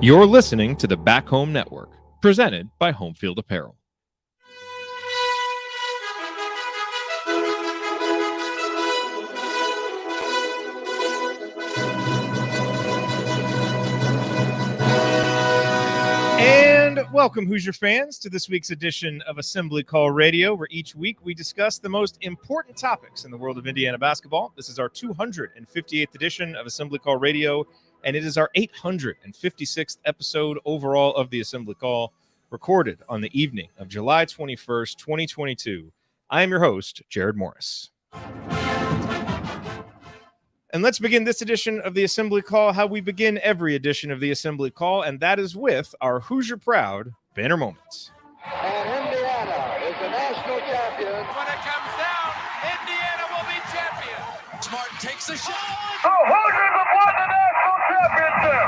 You're listening to the Back Home Network, presented by Homefield Apparel. And welcome, Hoosier fans, to this week's edition of Assembly Call Radio, where each week we discuss the most important topics in the world of Indiana basketball. This is our 258th edition of Assembly Call Radio, and it is our 856th episode overall of the Assembly Call, recorded on the evening of July 21st, 2022. I am your host, Jerod Morris. And let's begin this edition of the Assembly Call how we begin every edition of the Assembly Call, and that is with our Hoosier Proud banner moments. And Indiana is the national champion. When it comes down, Indiana will be champion. Smart takes the shot. The Hoosiers have won the national championship.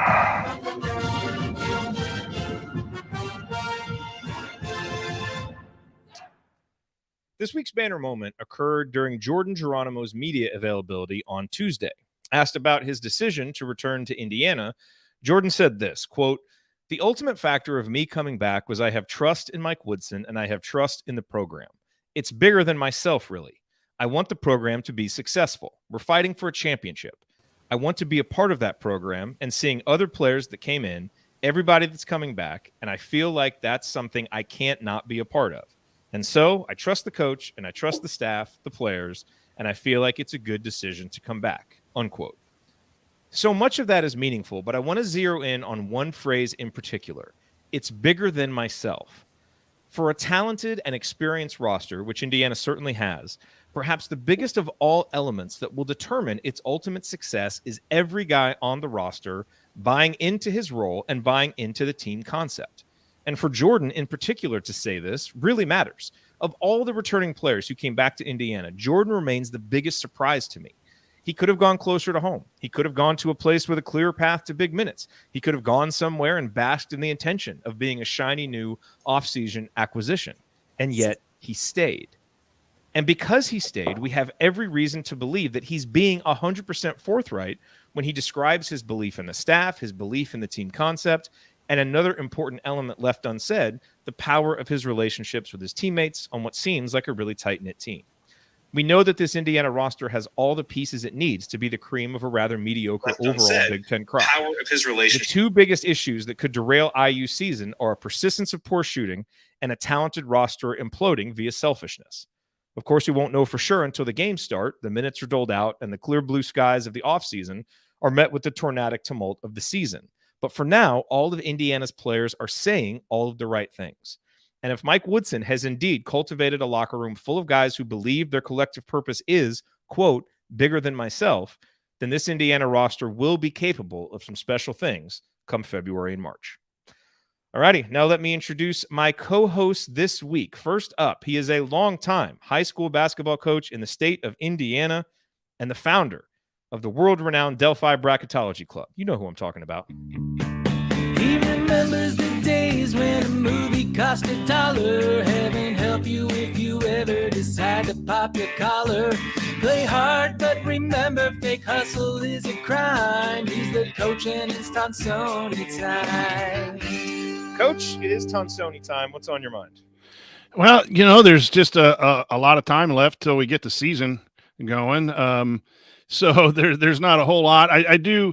This week's banner moment occurred during Jordan Geronimo's media availability on Tuesday. Asked about his decision to return to Indiana, Jordan said this, quote, "The ultimate factor of me coming back was I have trust in Mike Woodson and I have trust in the program. It's bigger than myself, really. I want the program to be successful. We're fighting for a championship. I want to be a part of that program and seeing other players that came in, everybody that's coming back, and I feel like that's something I can't not be a part of. And so I trust the coach and I trust the staff, the players, and I feel like it's a good decision to come back," unquote. So much of that is meaningful, but I want to zero in on one phrase in particular. It's bigger than myself. For a talented and experienced roster, which Indiana certainly has, perhaps the biggest of all elements that will determine its ultimate success is every guy on the roster buying into his role and buying into the team concept. And for Jordan in particular to say this really matters. Of all the returning players who came back to Indiana, Jordan remains the biggest surprise to me. He could have gone closer to home. He could have gone to a place with a clear path to big minutes. He could have gone somewhere and basked in the intention of being a shiny new offseason acquisition. And yet he stayed. And because he stayed, we have every reason to believe that he's being 100% forthright when he describes his belief in the staff, his belief in the team concept, and another important element left unsaid, the power of his relationships with his teammates on what seems like a really tight-knit team. We know that this Indiana roster has all the pieces it needs to be the cream of a rather mediocre overall Big Ten crop. Power of his The two biggest issues that could derail IU's season are a persistence of poor shooting and a talented roster imploding via selfishness. Of course, we won't know for sure until the games start, the minutes are doled out, and the clear blue skies of the offseason are met with the tornadic tumult of the season. But for now, all of Indiana's players are saying all of the right things. And if Mike Woodson has indeed cultivated a locker room full of guys who believe their collective purpose is, quote, bigger than myself, then this Indiana roster will be capable of some special things come February and March. All righty, now let me introduce my co-host this week. First up, he is a longtime high school basketball coach in the state of Indiana and the founder of the world-renowned Delphi Bracketology Club. You know who I'm talking about. He remembers the days when a movie cost $1. Heaven help you if you ever decide to pop your collar. Play hard, but remember, fake hustle is a crime. He's the coach and it's Tonsoni time. Coach, it is Tonsoni time. What's on your mind? Well, there's just a lot of time left till we get the season going. So there's not a whole lot. I do.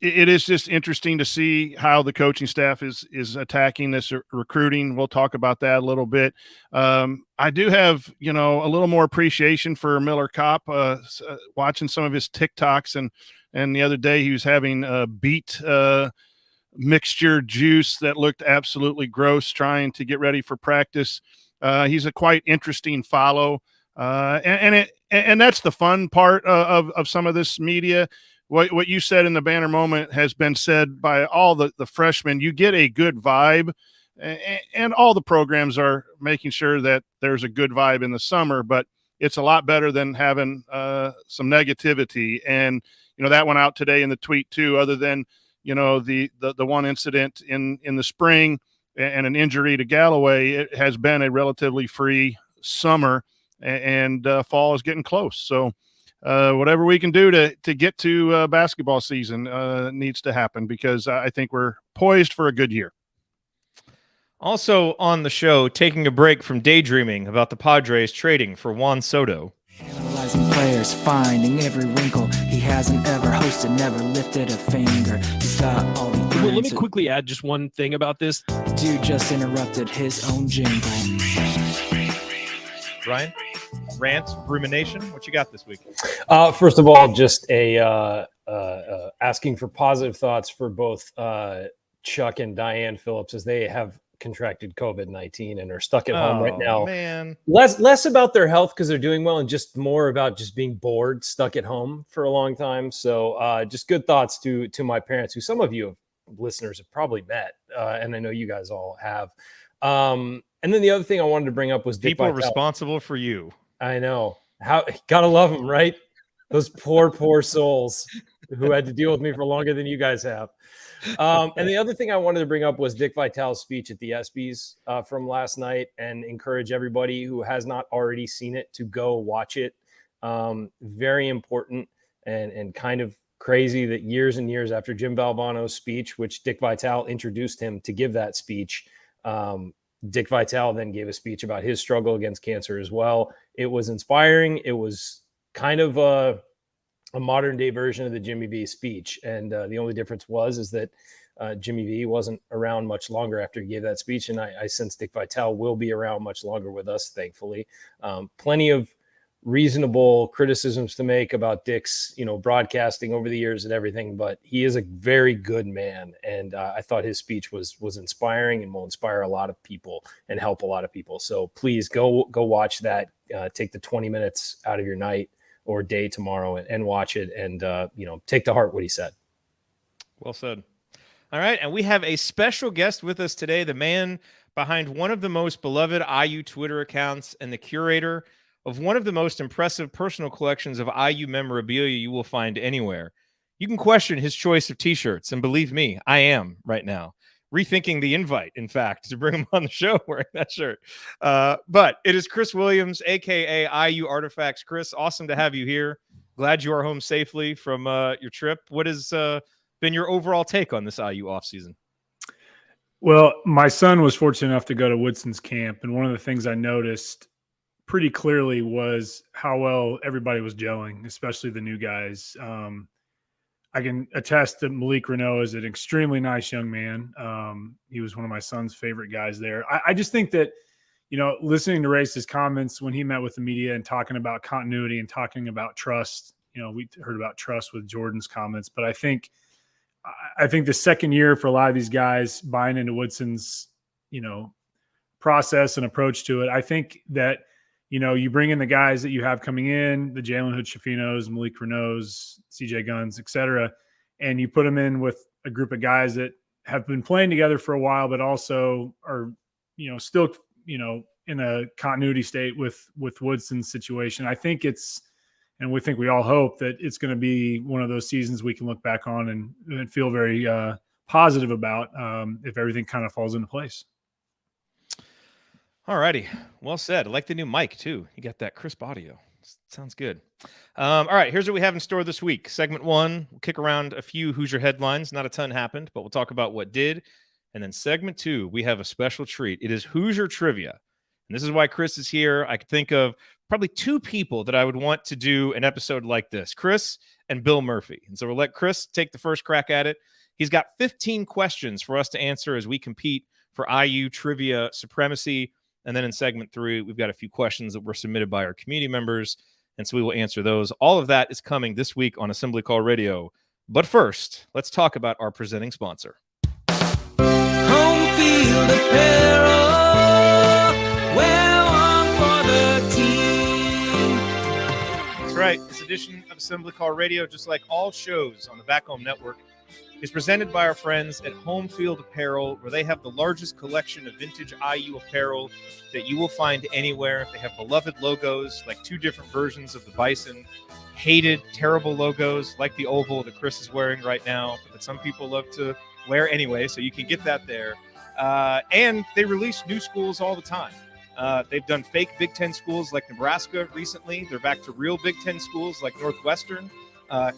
It is just interesting to see how the coaching staff is attacking this recruiting. We'll talk about that a little bit. I do have, a little more appreciation for Miller Kopp, watching some of his TikToks and the other day he was having a beet mixture juice that looked absolutely gross, trying to get ready for practice. He's a quite interesting follow. And that's the fun part of some of this media. What you said in the banner moment has been said by all the freshmen. You get a good vibe, and all the programs are making sure that there's a good vibe in the summer, but it's a lot better than having some negativity. And, that went out today in the tweet too, other than, the one incident in the spring and an injury to Galloway. It has been a relatively free summer, and fall is getting close. So whatever we can do to get to basketball season needs to happen, because I think we're poised for a good year. Also on the show, taking a break from daydreaming about the Padres trading for Juan Soto. Analyzing players, finding every wrinkle. He hasn't ever hosted, never lifted a finger. He's got all the Well, let me quickly add just one thing about this. Dude just interrupted his own jingle. Ryan, rant, rumination, what you got this week? First of all, just asking for positive thoughts for both Chuck and Diane Phillips, as they have contracted COVID-19 and are stuck at home right now. Man. Less about their health because they're doing well, and just more about just being bored, stuck at home for a long time. So just good thoughts to my parents, who some of you listeners have probably met, and I know you guys all have. And then the other thing I wanted to bring up was Dick People Vitale. responsible for you. I know. How gotta love them, right? Those poor souls who had to deal with me for longer than you guys have. And the other thing I wanted to bring up was Dick Vitale's speech at the ESPYs from last night, and encourage everybody who has not already seen it to go watch it. Very important and kind of crazy that years and years after Jim Valvano's speech, which Dick Vitale introduced him to give that speech, Dick Vitale then gave a speech about his struggle against cancer as well. It was inspiring. It was kind of a modern day version of the Jimmy V speech. And the only difference is that Jimmy V wasn't around much longer after he gave that speech. And I sense Dick Vitale will be around much longer with us, thankfully. Plenty of reasonable criticisms to make about Dick's, broadcasting over the years and everything, but he is a very good man. And I thought his speech was inspiring and will inspire a lot of people and help a lot of people. So please go watch that. Take the 20 minutes out of your night or day tomorrow and watch it, and take to heart what he said. Well said. All right, and we have a special guest with us today, the man behind one of the most beloved IU Twitter accounts and the curator of one of the most impressive personal collections of IU memorabilia you will find anywhere. You can question his choice of t-shirts, and believe me, I am right now rethinking the invite, in fact, to bring him on the show wearing that shirt. But it is Chris Williams, a.k.a. IU Artifacts. Chris, awesome to have you here. Glad you are home safely from your trip. What has been your overall take on this IU offseason? Well, my son was fortunate enough to go to Woodson's camp, and one of the things I noticed pretty clearly was how well everybody was gelling, especially the new guys. I can attest that Malik Renault is an extremely nice young man. He was one of my son's favorite guys there. I just think that, listening to Race's comments when he met with the media and talking about continuity and talking about trust, we heard about trust with Jordan's comments, but I think the second year for a lot of these guys buying into Woodson's, process and approach to it, I think that, you bring in the guys that you have coming in, the Jalen Hood-Shafinos, Malik Renaults, CJ Guns, et cetera, and you put them in with a group of guys that have been playing together for a while, but also are, still, in a continuity state with Woodson's situation. I think and we all hope that it's going to be one of those seasons we can look back on and feel very positive about if everything kind of falls into place. All righty. Well said. I like the new mic, too. You got that crisp audio. Sounds good. All right. Here's what we have in store this week. Segment 1, we'll kick around a few Hoosier headlines. Not a ton happened, but we'll talk about what did. And then segment 2, we have a special treat. It is Hoosier Trivia. And this is why Chris is here. I could think of probably 2 people that I would want to do an episode like this, Chris and Bill Murphy. And so we'll let Chris take the first crack at it. He's got 15 questions for us to answer as we compete for IU Trivia Supremacy. And then in segment 3, we've got a few questions that were submitted by our community members, and so we will answer those. All of that is coming this week on Assembly Call Radio. But first, let's talk about our presenting sponsor. Home field apparel. Wear one for the team. That's right. This edition of Assembly Call Radio, just like all shows on the Back Home Network, is presented by our friends at Home Field Apparel, where they have the largest collection of vintage IU apparel that you will find anywhere. They have beloved logos, like 2 different versions of the Bison, hated, terrible logos, like the oval that Chris is wearing right now, but that some people love to wear anyway, so you can get that there. And they release new schools all the time. They've done fake Big Ten schools like Nebraska recently. They're back to real Big Ten schools like Northwestern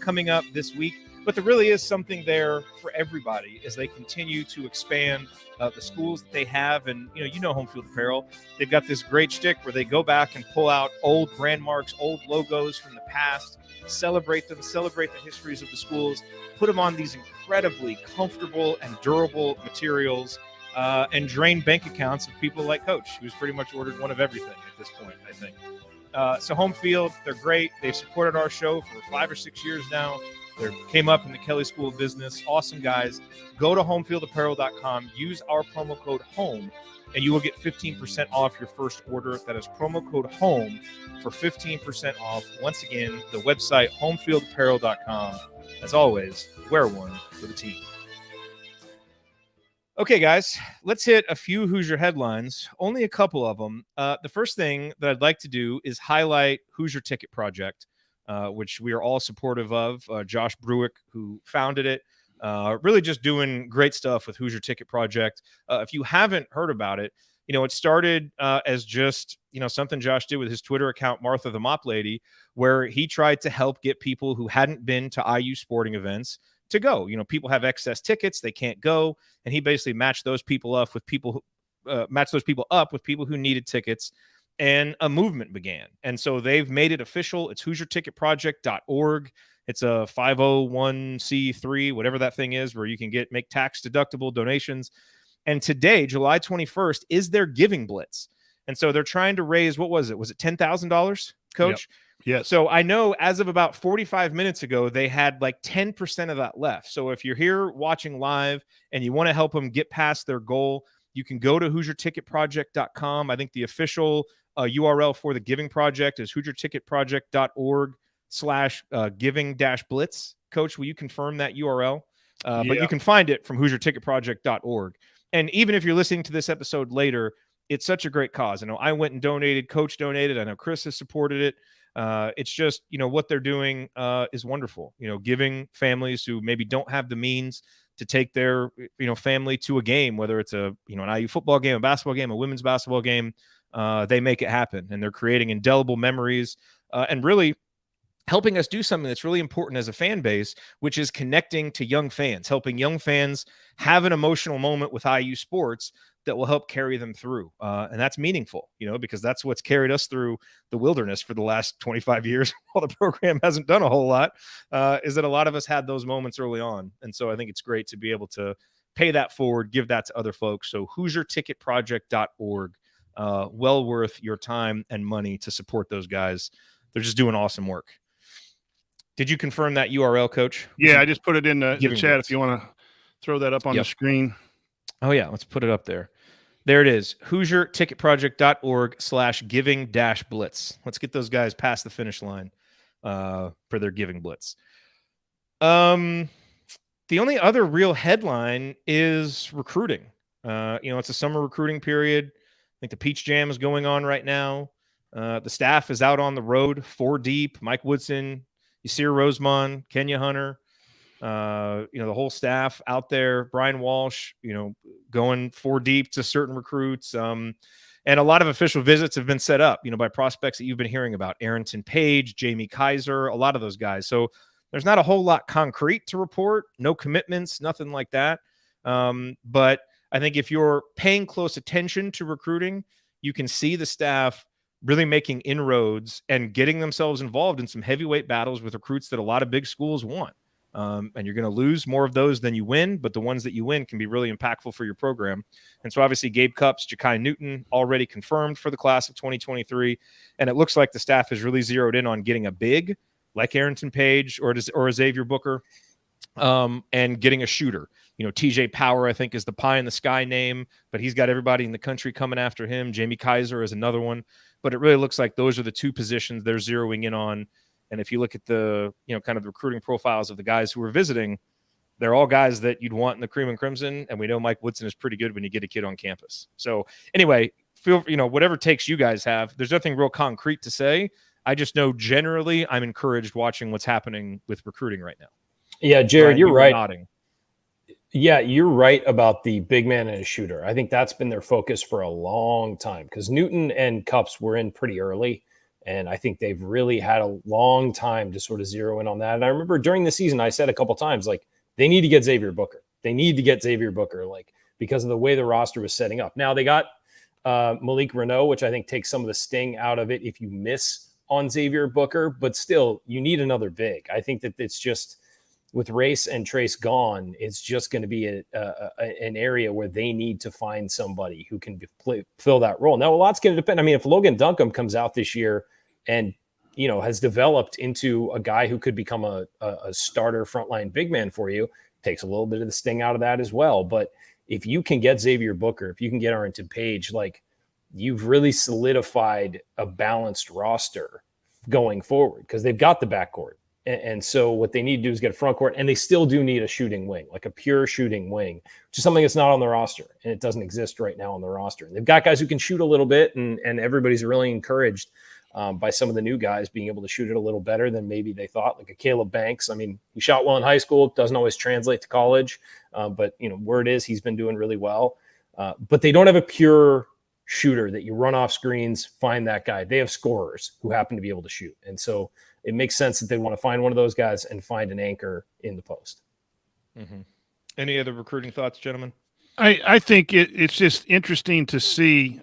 coming up this week. But there really is something there for everybody as they continue to expand the schools that they have. And, you know, Home Field Apparel, they've got this great shtick where they go back and pull out old brand marks, old logos from the past, celebrate them, celebrate the histories of the schools, put them on these incredibly comfortable and durable materials, and drain bank accounts of people like Coach, who's pretty much ordered one of everything at this point, I think. So Home Field, they're great. They've supported our show for 5 or 6 years now. They came up in the Kelly School of Business. Awesome guys. Go to homefieldapparel.com. Use our promo code HOME, and you will get 15% off your first order. That is promo code HOME for 15% off. Once again, the website, homefieldapparel.com. As always, wear one for the team. Okay, guys, let's hit a few Hoosier headlines, only a couple of them. The first thing that I'd like to do is highlight Hoosier Ticket Project, which we are all supportive of. Josh Bruick, who founded it, really just doing great stuff with Hoosier Ticket Project. If you haven't heard about it, you know, it started as just, you know, something Josh did with his Twitter account, Martha the Mop Lady, where he tried to help get people who hadn't been to IU sporting events to go. You know, people have excess tickets, they can't go, and he basically matched those people up with people who needed tickets, and a movement began. And so they've made it official. It's HoosierTicketProject.org. It's a 501c3, whatever that thing is, where you can make tax deductible donations. And today, July 21st, is their giving blitz. And so they're trying to raise, what was it? Was it $10,000, Coach? Yep. Yes. So I know as of about 45 minutes ago, they had like 10% of that left. So if you're here watching live and you want to help them get past their goal, you can go to HoosierTicketProject.com. I think the official URL for the Giving Project is HoosierTicketProject.org/giving-blitz. Coach, will you confirm that URL? But you can find it from HoosierTicketProject.org. And even if you're listening to this episode later, it's such a great cause. I know I went and donated. Coach donated. I know Chris has supported it. It's just, you know, what they're doing is wonderful. You know, giving families who maybe don't have the means to take their, you know, family to a game, whether it's a, you know, an IU football game, a basketball game, a women's basketball game, they make it happen, and they're creating indelible memories and really helping us do something that's really important as a fan base, which is connecting to young fans, helping young fans have an emotional moment with IU sports that will help carry them through. And that's meaningful, you know, because that's what's carried us through the wilderness for the last 25 years while the program hasn't done a whole lot, is that a lot of us had those moments early on. And so I think it's great to be able to pay that forward, give that to other folks. So HoosierTicketProject.org, well worth your time and money to support those guys. They're just doing awesome work. Did you confirm that URL, Coach? Yeah, I just put it in the chat blitz. if you want to throw that up on the screen. Oh, yeah. Let's put it up there. There it is. HoosierTicketProject.org/giving-blitz. Let's get those guys past the finish line for their giving blitz. The only other real headline is recruiting. You know, it's a summer recruiting period. I think the Peach Jam is going on right now. The staff is out on the road, 4 deep. Mike Woodson, Yasir Rosemond, Kenya Hunter, you know, the whole staff out there. Brian Walsh, you know, going 4 deep to certain recruits. And a lot of official visits have been set up, you know, by prospects that you've been hearing about. Arrington Page, Jamie Kaiser, a lot of those guys. So there's not a whole lot concrete to report, no commitments, nothing like that. But I think if you're paying close attention to recruiting, you can see the staff really making inroads and getting themselves involved in some heavyweight battles with recruits that a lot of big schools want. And you're going to lose more of those than you win, but the ones that you win can be really impactful for your program. And so obviously Gabe Cupps, Ja'Kai Newton already confirmed for the class of 2023. And it looks like the staff has really zeroed in on getting a big like Arrington Page or Xavier Booker, and getting a shooter. You know, TJ Power, I think, is the pie in the sky name, but he's got everybody in the country coming after him. Jamie Kaiser is another one. But it really looks like those are the 2 positions they're zeroing in on. And if you look at the, you know, kind of the recruiting profiles of the guys who are visiting, they're all guys that you'd want in the cream and crimson. And we know Mike Woodson is pretty good when you get a kid on campus. So anyway, feel, you know, whatever takes you guys have, there's nothing real concrete to say. I just know generally I'm encouraged watching what's happening with recruiting right now. Yeah, Jerod, you're right. Nodding. Yeah, you're right about the big man and a shooter. I think that's been their focus for a long time because Newton and Cups were in pretty early. And I think they've really had a long time to sort of zero in on that. And I remember during the season, I said a couple times, like, they need to get Xavier Booker. They need to get Xavier Booker, like, because of the way the roster was setting up. Now they got Malik Renault, which I think takes some of the sting out of it if you miss on Xavier Booker, but still, you need another big. I think that it's just, with Race and Trace gone, it's just going to be an area where they need to find somebody who can fill that role. Now, a lot's going to depend. I mean, if Logan Duncombe comes out this year and, you know, has developed into a guy who could become a starter frontline big man for you, takes a little bit of the sting out of that as well. But if you can get Xavier Booker, if you can get Arrington Page, like, you've really solidified a balanced roster going forward because they've got the backcourt. And so what they need to do is get a front court, and they still do need a shooting wing, like a pure shooting wing, which is something that's not on the roster, and it doesn't exist right now on the roster. And they've got guys who can shoot a little bit, and everybody's really encouraged by some of the new guys being able to shoot it a little better than maybe they thought, like a Caleb Banks. I mean, he shot well in high school, doesn't always translate to college, but, you know, word is he's been doing really well. But they don't have a pure shooter that you run off screens, find that guy. They have scorers who happen to be able to shoot. And so it makes sense that they want to find one of those guys and find an anchor in the post. Mm-hmm. Any other recruiting thoughts, gentlemen? I think it's just interesting to see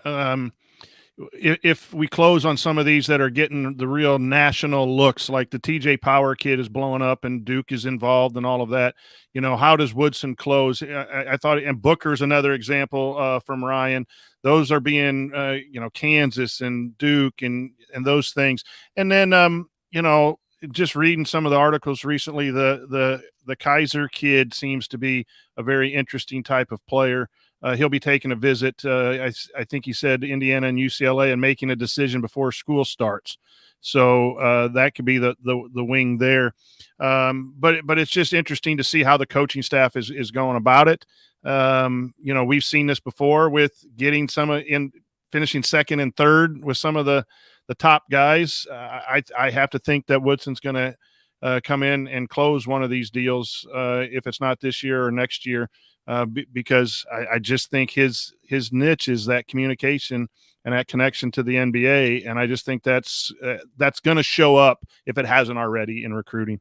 if we close on some of these that are getting the real national looks, like the TJ Power kid is blowing up and Duke is involved and all of that. You know, how does Woodson close? I thought, and Booker's another example from Ryan. Those are being, you know, Kansas and Duke and those things. And then, you know, just reading some of the articles recently, the Kaiser kid seems to be a very interesting type of player. He'll be taking a visit. I think he said Indiana and UCLA and making a decision before school starts. So that could be the wing there. But it's just interesting to see how the coaching staff is going about it. You know, we've seen this before with getting finishing second and third with some of the top guys. I have to think that Woodson's going to come in and close one of these deals if it's not this year or next year, because I just think his niche is that communication and that connection to the NBA, and I just think that's going to show up if it hasn't already in recruiting.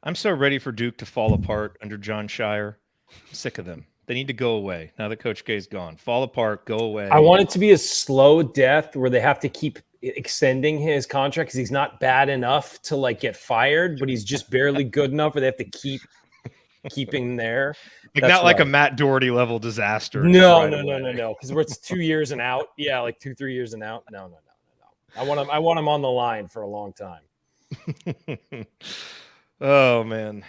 I'm so ready for Duke to fall apart under John Shire. I'm sick of them. They need to go away now that Coach K's gone. Fall apart, go away. I want it to be a slow death where they have to keep extending his contract because he's not bad enough to, like, get fired, but he's just barely good enough where they have to keep keeping there. Like, not like a Matt Doherty level disaster. No. Because it's 2 years and out. Yeah, like 2-3 years and out. No. I want him on the line for a long time. Oh man,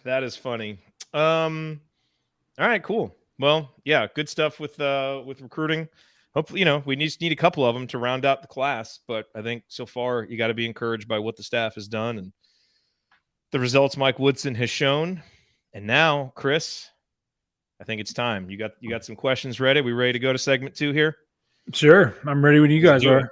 that is funny. All right, cool. Well, yeah, good stuff with recruiting. Hopefully, you know, we just need a couple of them to round out the class. But I think so far you got to be encouraged by what the staff has done and the results Mike Woodson has shown. And now, Chris, I think it's time. You got some questions ready? We ready to go to segment 2 here? Sure. I'm ready when you guys are.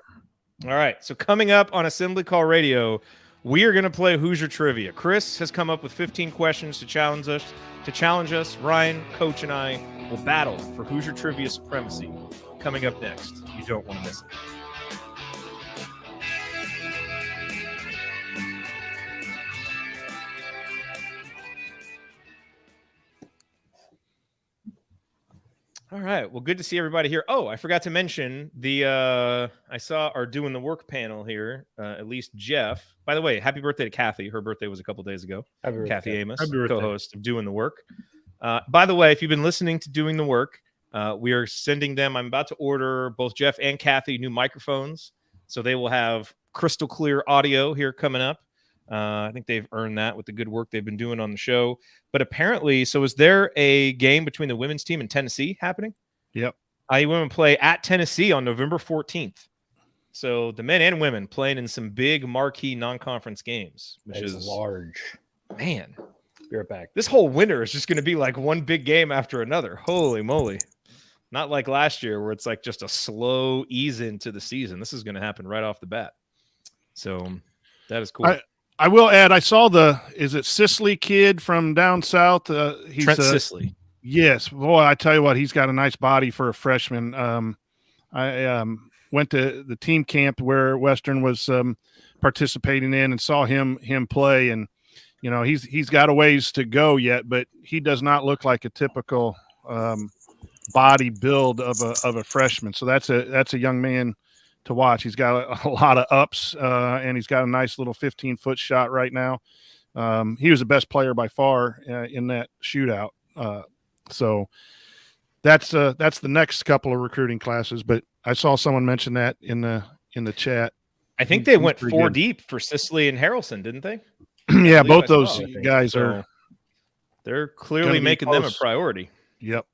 All right. So coming up on Assembly Call Radio, we are going to play Hoosier Trivia. Chris has come up with 15 questions to challenge us. Ryan, Coach, and I will battle for Hoosier Trivia supremacy. Coming up next. You don't want to miss it. All right. Well, good to see everybody here. Oh, I forgot to mention I saw our Doing the Work panel here, at least Jeff. By the way, happy birthday to Kathy. Her birthday was a couple days ago. Kathy Amos, co-host of Doing the Work. By the way, if you've been listening to Doing the Work, we are sending them. I'm about to order both Jeff and Kathy new microphones, so they will have crystal clear audio here coming up. I think they've earned that with the good work they've been doing on the show. But apparently, so is there a game between the women's team and Tennessee happening? Yep. IU women play at Tennessee on November 14th. So the men and women playing in some big marquee non-conference games, which is large. Man, be right back. This whole winter is just going to be like one big game after another. Holy moly. Not like last year where it's like just a slow ease into the season. This is going to happen right off the bat. So that is cool. I will add, I saw is it Sisley kid from down south? He's Trent Sisley. Yes. Boy, I tell you what, he's got a nice body for a freshman. I went to the team camp where Western was participating in and saw him play. And, you know, he's got a ways to go yet, but he does not look like a typical body build of a freshman. So that's a young man to watch. He's got a lot of ups, and he's got a nice little 15-foot shot right now. He was the best player by far in that shootout. So that's the next couple of recruiting classes. But I saw someone mention that in the chat. I think they went 4 deep for Sisley and Harrelson, didn't they? Yeah, both those guys are. They're clearly making them a priority. Yep.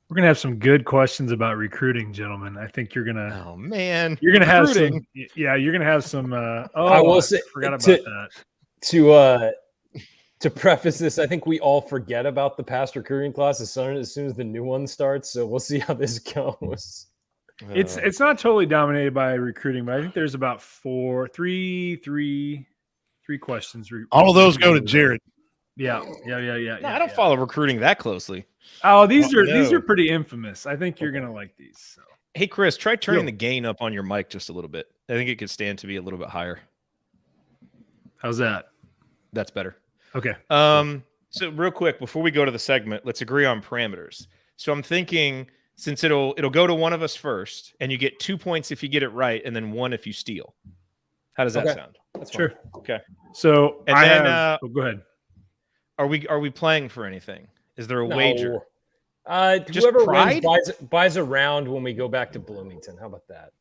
We're gonna have some good questions about recruiting, gentlemen. I think you're gonna. Oh man, you're gonna have some. Yeah, you're gonna have some. I will say, forgot about that. To preface this, I think we all forget about the past recruiting class as soon as the new one starts. So we'll see how this goes. It's not totally dominated by recruiting, but I think there's about three questions. All of those go to Jerod. Yeah. No, I don't follow recruiting that closely. Oh, these are pretty infamous. I think you're gonna like these. So. Hey, Chris, try turning the gain up on your mic just a little bit. I think it could stand to be a little bit higher. How's that? That's better. Okay. So real quick before we go to the segment, let's agree on parameters. So I'm thinking since it'll go to one of us first, and you get 2 points if you get it right, and then 1 if you steal. How does that sound? That's sure. Fine. Okay. So and then go ahead. Are we playing for anything? Is there a wager? Whoever wins buys a round when we go back to Bloomington. How about that?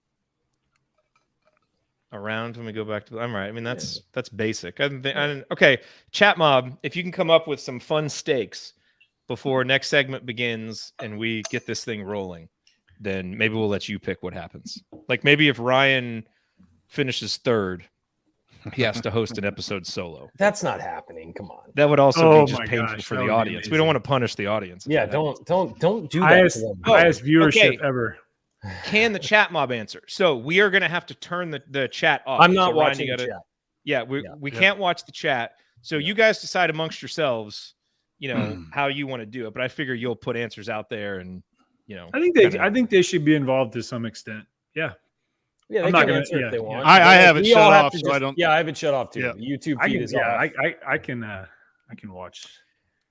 A round when we go back to. I'm right. I mean that's basic. Okay, chat mob. If you can come up with some fun stakes before next segment begins and we get this thing rolling, then maybe we'll let you pick what happens. Like maybe if Ryan finishes third, he has to host an episode solo. That's not happening. Come on. That would also be just painful for the audience. Amazing. We don't want to punish the audience. Yeah, don't do that. Highest viewership ever. Can the chat mob answer? So we are going to have to turn the chat off. I'm not watching the chat. Yeah, we can't watch the chat. So you guys decide amongst yourselves, you know, how you want to do it. But I figure you'll put answers out there, and you know, I think they should be involved to some extent. Yeah. Yeah, they can answer if they want. I have it shut off, so I don't. Yeah, I have it shut off too. Yeah. The YouTube feed is off. I can watch.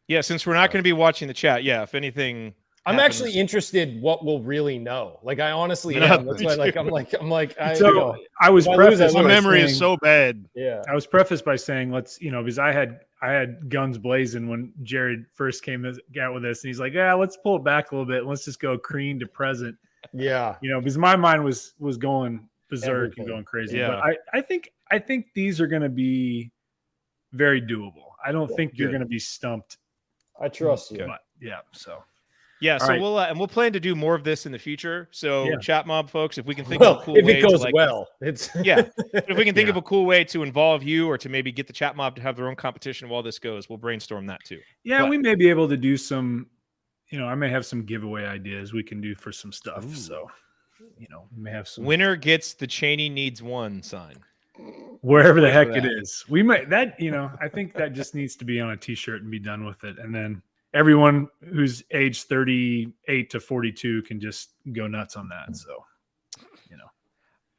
Yeah, since we're not going to be watching the chat, if anything, I'm actually interested what we'll really know. Like I honestly am. That's why I was prefaced. My memory is so bad. Yeah. I was prefaced by saying because I had guns blazing when Jerod first came out with this, and he's like, yeah, let's pull it back a little bit. Let's just go Crean to present. Yeah. Because my mind was going berserk and going crazy. Yeah. But I think these are going to be very doable. I don't think you're going to be stumped. I trust you. But, so. Yeah, so right. we'll plan to do more of this in the future. So chat mob folks, if we can think of a cool way, if it goes to well, if we can think of a cool way to involve you, or to maybe get the chat mob to have their own competition while this goes, we'll brainstorm that too. Yeah, we may be able to do some. I may have some giveaway ideas we can do for some stuff. Ooh. So, we may have some. Winner gets the Cheney needs one sign. Wherever the heck it is, we might I think that just needs to be on a T-shirt and be done with it, and then everyone who's age 38 to 42 can just go nuts on that. So,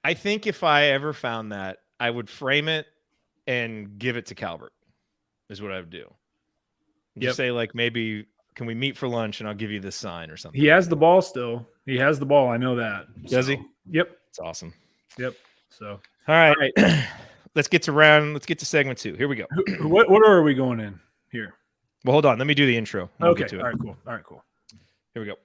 I think if I ever found that, I would frame it and give it to Calvert. Is what I would do. Just say like, maybe can we meet for lunch and I'll give you this sign or something. He has the ball still. He has the ball. I know that. Does he? Yep. It's awesome. Yep. So, all right. Let's get to segment 2. Here we go. What order are we going in here? Well, hold on. Let me do the intro. Okay. All right, cool. Here we go.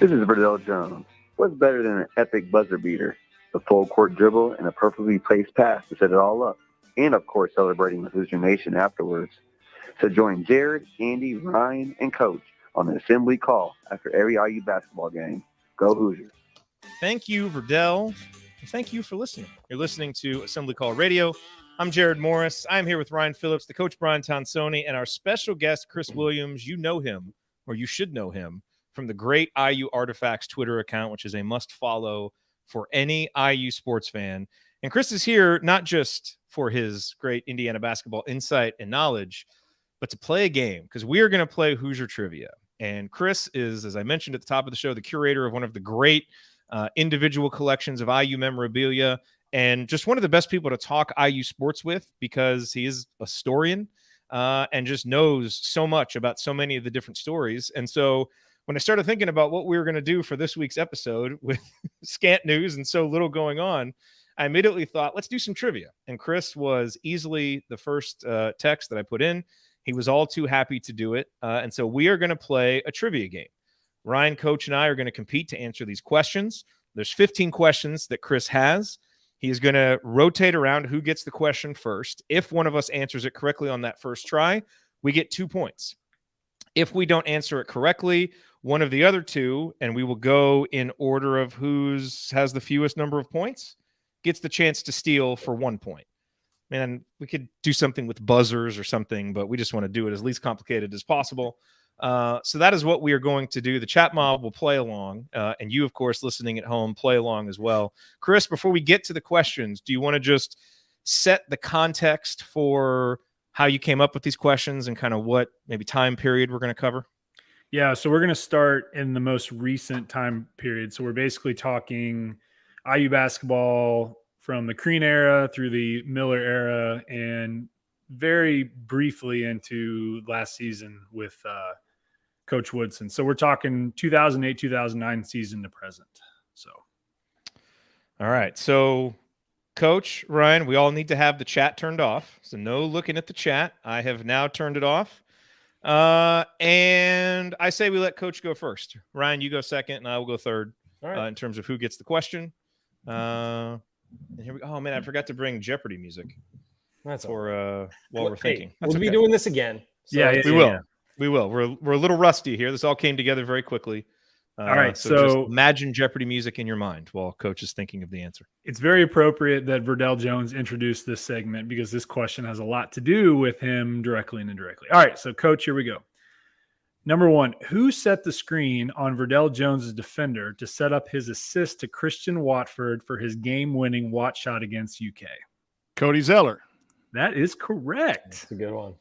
This is Vitale Jones. What's better than an epic buzzer beater? A full court dribble and a perfectly placed pass to set it all up. And, of course, celebrating with Hoosier Nation afterwards. So join Jerod, Andy, Ryan, and Coach on the assembly call after every IU basketball game. Go Hoosiers. Thank you, Verdell. Thank you for listening. You're listening to Assembly Call Radio. I'm Jerod Morris. I'm here with Ryan Phillips, the coach Brian Tonsoni, and our special guest, Chris Williams. You know him or you should know him from the great IU Artifacts Twitter account, which is a must follow for any IU sports fan. And Chris is here not just for his great Indiana basketball insight and knowledge, but to play a game, because we are going to play Hoosier Trivia. And Chris is, as I mentioned at the top of the show, the curator of one of the great individual collections of IU memorabilia, and just one of the best people to talk IU sports with, because he is a historian and just knows so much about so many of the different stories. And so when I started thinking about what we were going to do for this week's episode with scant news and so little going on, I immediately thought, let's do some trivia. And Chris was easily the first text that I put in. He was all too happy to do it. And so we are going to play a trivia game. Ryan, Coach, and I are going to compete to answer these questions. There's 15 questions that Chris has. He is going to rotate around who gets the question first. If one of us answers it correctly on that first try, we get 2 points. If we don't answer it correctly, one of the other two, and we will go in order of who's has the fewest number of points, gets the chance to steal for 1 point. Man, we could do something with buzzers or something, but we just want to do it as least complicated as possible. So that is what we are going to do. The chat mob will play along, and you, of course, listening at home, play along as well. Chris, before we get to the questions, do you want to just set the context for how you came up with these questions and kind of what maybe time period we're going to cover? Yeah, so we're going to start in the most recent time period. So we're basically talking IU basketball from the Crean era through the Miller era, and very briefly into last season with Coach Woodson. So we're talking 2008, 2009 season to present. So, all right. So, Coach, Ryan, we all need to have the chat turned off. So no looking at the chat. I have now turned it off. And I say we let Coach go first. Ryan, you go second, and I will go third. All right. In terms of who gets the question. And here we go. Oh, man, I forgot to bring Jeopardy music. That's for while we're thinking. We'll be doing this again. So yeah, we will. We will. We're a little rusty here. This all came together very quickly. All right. So just imagine Jeopardy music in your mind while Coach is thinking of the answer. It's very appropriate that Verdell Jones introduced this segment, because this question has a lot to do with him directly and indirectly. All right. So, Coach, here we go. Number one, who set the screen on Verdell Jones's defender to set up his assist to Christian Watford for his game-winning Watt shot against UK? Cody Zeller. That is correct. That's a good one.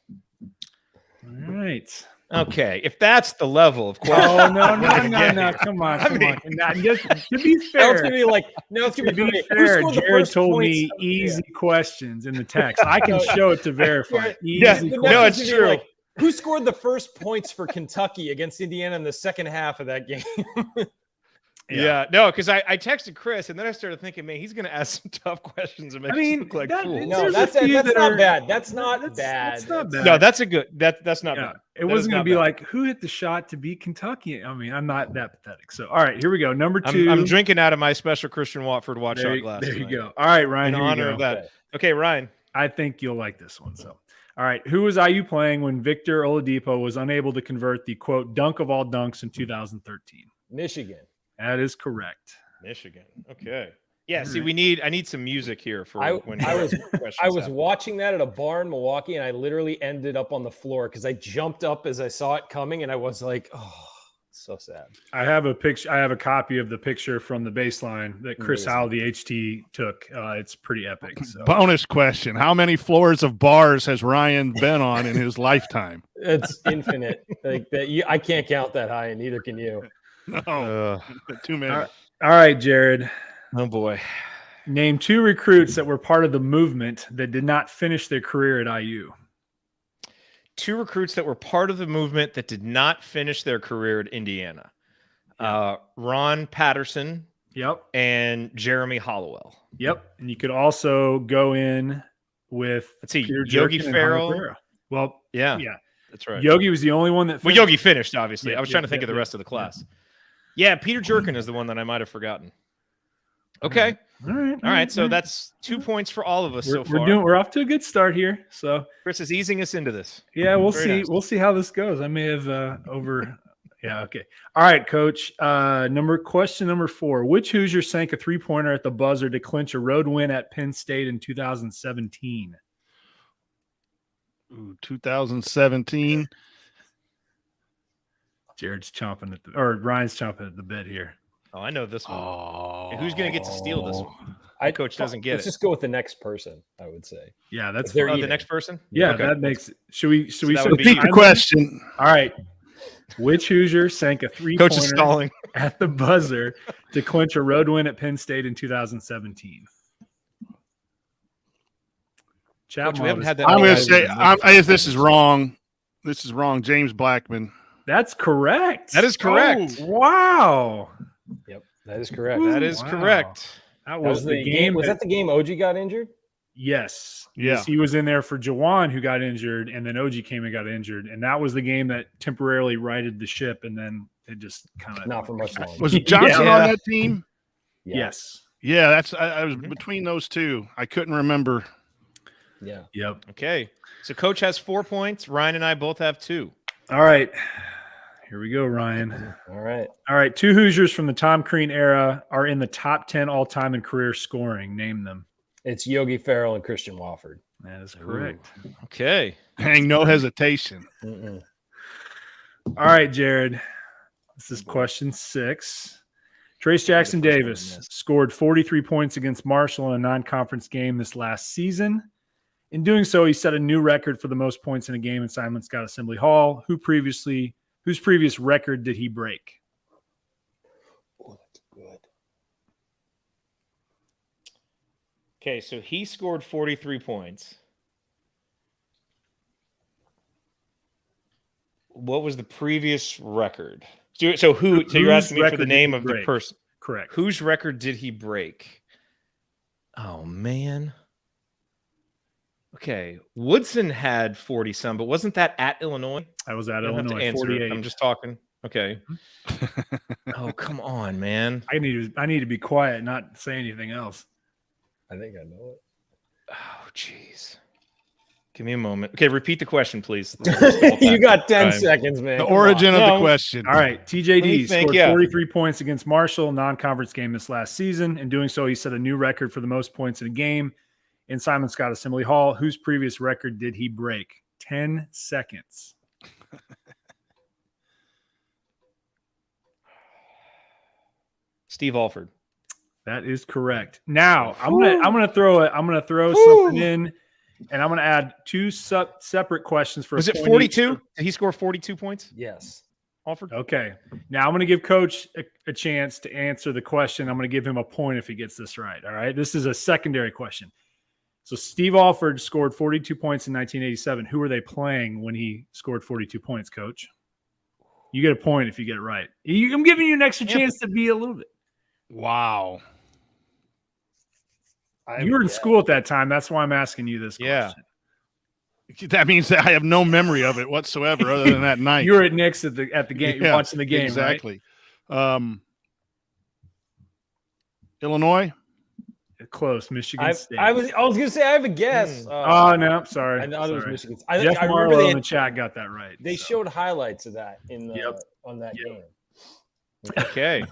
All right. Okay, if that's the level of question. Oh, no. Come on. Now, just, to be fair. Now it's going to be like, no, it's going to be fair. Jared told me easy questions in the text. I can show it to verify. No, it's true. Like, who scored the first points for Kentucky against Indiana in the second half of that game? Yeah, no, because I texted Chris, and then I started thinking, man, he's going to ask some tough questions and make us look like fools. No, that's not bad. That's not bad. That's not bad. No, that's a good. That's not bad. It wasn't going to be like, who hit the shot to beat Kentucky? I mean, I'm not that pathetic. So, all right, here we go. Number two. I'm drinking out of my special Christian Watford watch shot glass. There you go. All right, Ryan. In honor of that. Okay, Ryan. I think you'll like this one. So, all right, who was IU playing when Victor Oladipo was unable to convert the quote dunk of all dunks in 2013? Michigan. That is correct. Michigan. Okay. Yeah. See, I need some music here for when I was watching that at a bar in Milwaukee, and I literally ended up on the floor because I jumped up as I saw it coming, and I was like, "Oh, it's so sad." I have a picture. I have a copy of the picture from the baseline that Chris Howell, the HT, took. It's pretty epic. So. Bonus question: how many floors of bars has Ryan been on in his lifetime? It's infinite. Like that, I can't count that high, and neither can you. No, too many. All right, Jared. Oh boy. Name two recruits that were part of the movement that did not finish their career at IU. Two recruits that were part of the movement that did not finish their career at Indiana. Ron Patterson. Yep. And Jeremy Hollowell. Yep. And you could also go in with Yogi Ferrell. Well, yeah. That's right. Yogi was the only one that finished. Well, Yogi finished, obviously. I was trying to think of the rest of the class. Yeah, Peter Jerkin is the one that I might have forgotten. Okay. All right. So that's 2 points for all of us so far. We're off to a good start here. So Chris is easing us into this. Yeah, we'll see. Nice. We'll see how this goes. I may have Yeah. Okay. All right, Coach. Question number 4. Which Hoosier sank a 3-pointer at the buzzer to clinch a road win at Penn State in 2017? 2017. Jared's chomping at or Ryan's chomping at the bit here. Oh, I know this one. Oh, And who's going to get to steal this one? Coach doesn't get Let's it. just go with the next person, I would say. Yeah, that's If they're fine. Oh, the next person? Yeah, Okay. that makes. Should we that would be repeat the question. All right. Which Hoosier sank a Coach is three-pointer stalling. at the buzzer to clinch a road win at Penn State in 2017? Coach, we haven't had that. I'm many going to guys say, in the if this is wrong, James Blackman. That's correct. That is correct. Oh, wow. Yep, that is correct. That is Wow. correct. That That was was the game. Was that the game OG got injured? Yes. Yeah. Yes, he was in there for Jawan, who got injured, and then OG came and got injured. And that was the game that temporarily righted the ship, and then it just kind of Not for much longer. Was Johnson Yeah. on that team? Yeah. Yes. Yeah, that's I was between those two. I couldn't remember. Yeah. Yep. Okay. So Coach has 4 points. Ryan and I both have 2. All right. Here we go, Ryan. All right. All right. 2 Hoosiers from the Tom Crean era are in the top 10 all-time in career scoring. Name them. It's Yogi Ferrell and Christian Wofford. That is correct. Okay. Hang no hesitation. Mm-mm. All right, Jared. This is question 6. Trace Jackson Davis scored 43 points against Marshall in a non-conference game this last season. In doing so, he set a new record for the most points in a game in Simon Scott Assembly Hall. Whose previous record did he break? Oh, that's good. Okay. So he scored 43 points. What was the previous record? So who? So you're Whose asking me for record the did name he of the break? person. Correct. Whose record did he break? Oh man. Okay, Woodson had 40 some, but wasn't that at Illinois? I was at You don't have to Illinois. answer it. 48. I'm just talking. Okay. Oh, come on, man. I need to be quiet, not say anything else. I think I know Oh, jeez. Give me a moment. Okay, repeat the question, please. it. You got 10 seconds, man. The Come origin on. of the No. question. All right, What do you TJD think? scored Yeah. 43 points against Marshall, non-conference game this last season. In doing so, he set a new record for the most points in a game in Simon Scott Assembly Hall. Whose previous record did he break? 10 seconds. Steve Alford. That is correct. Now I'm gonna throw something in, and I'm gonna add 2 separate questions for. Was it a point 42? each. Did he score 42 points? Yes. Alford? Okay. Now I'm going to give Coach a chance to answer the question. I'm going to give him a point if he gets this right. All right. This is a secondary question. So Steve Alford scored 42 points in 1987. Who were they playing when he scored 42 points, Coach? You get a point if you get it right. I'm giving you an extra chance to be a little bit. Wow. You were in school at that time. That's why I'm asking you this Yeah. question. That means that I have no memory of it whatsoever other than that night. You were at Nick's at the game, Yeah, watching the game, exactly. Illinois? right? Close. Michigan State. I was going to say I have a guess. Oh, no. Sorry. I thought it was Sorry. Michigan. Jeff I remember Marlowe in the chat got that right. they so. showed highlights of that in the Yep. on that Yep. game. Okay.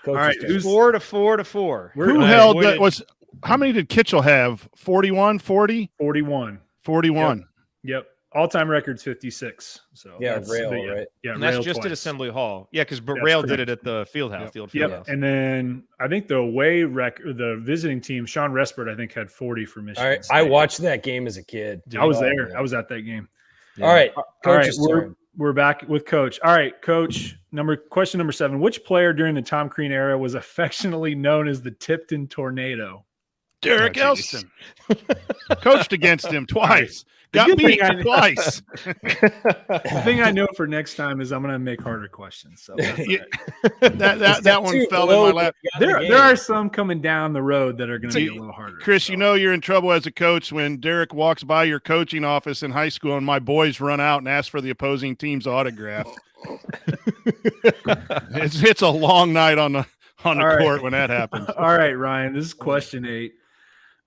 All right. Coach's Who's 4 to 4 to 4. Who I held avoided- that? How many did Kitchell have? 41, 40? 41? 41. Yep. All-time record's 56. So Yeah, that's- Rail, but right? Yeah, And that's Rail just at twice. Assembly Hall. Yeah, because That's Rail did correct. it at the field house. The old Yep. field house. And then I think the away record, the visiting team, Sean Respert, I think had 40 for Michigan. All right. State. I watched that game as a kid. I was Oh, there. yeah. I was at that game. All right. All right, Coach's turn. we're back with Coach. All right, Coach. Question number 7. Which player during the Tom Crean era was affectionately known as the Tipton Tornado? Derek Oh, geez. Elston. Coached against him twice. Got good beat thing I- twice. The thing I know for next time is I'm going to make harder questions. So that's all Yeah. right. that one fell in my lap. there are some coming down the road that are going to be a little harder. Chris, so. you know you're in trouble as a coach when Derek walks by your coaching office in high school and my boys run out and ask for the opposing team's autograph. It's a long night on the All right. court when that happens. All right, Ryan. This is question 8.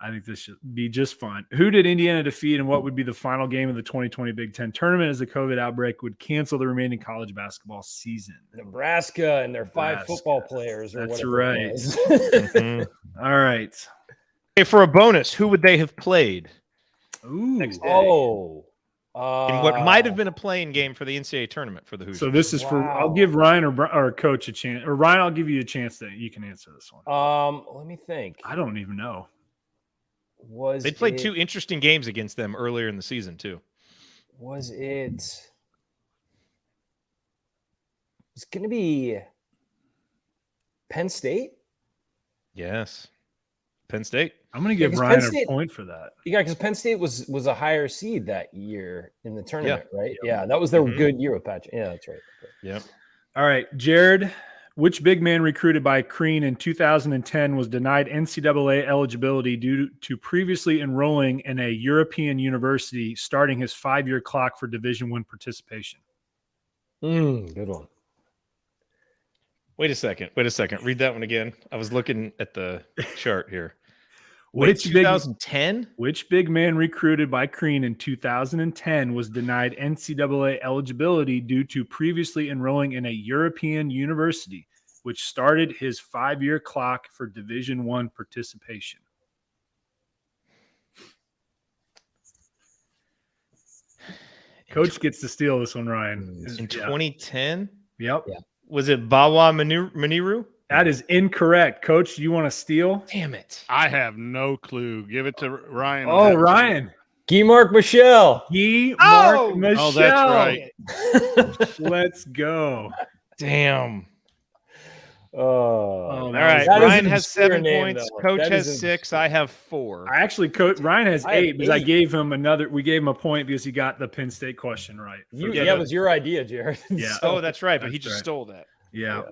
I think this should be just fine. Who did Indiana defeat, and what would be the final game of the 2020 Big Ten tournament as the COVID outbreak would cancel the remaining college basketball season? Nebraska and their 5 Nebraska. football players. Or That's whatever it right. was. Mhm. All right. Okay, for a bonus, who would they have played? Ooh. Next day. Oh. in what might have been a playing game for the NCAA tournament for the Hoosiers. So this is for. I'll give Ryan or Coach a chance. Or Ryan, I'll give you a chance that you can answer this one. Let me think. I don't even know. They played 2 interesting games against them earlier in the season too. Was it? It's going to be Penn State. Yes, Penn State. I'm going to give Ryan a point for that. Yeah, because Penn State was a higher seed that year in the tournament, right? Yeah, that was their good year with Patrick. Yeah, that's right. Yep. All right, Jerod. Which big man recruited by Crean in 2010 was denied NCAA eligibility due to previously enrolling in a European university, starting his 5-year clock for Division I participation? Good one. Wait a second. Read that one again. I was looking at the chart here. Which 2010? Which big man recruited by Crean in 2010 was denied NCAA eligibility due to previously enrolling in a European university, which started his 5-year clock for Division I participation? Coach gets to steal this one, Ryan. In 2010? Yep. Yeah. Was it Bawa Maniru? That is incorrect. Coach, do you want to steal? Damn it. I have no clue. Give it to Ryan. Oh, Ryan. Guy Mark Michel. Mark Michel. Oh, that's right. Let's go. Damn. All right. Ryan has 7 points. Coach has 6. I have 4. Ryan has 8 because I 8. gave him we gave him a point because he got the Penn State question right. It was your idea, Jared. Yeah. Oh, that's right. But he just stole that. Yeah.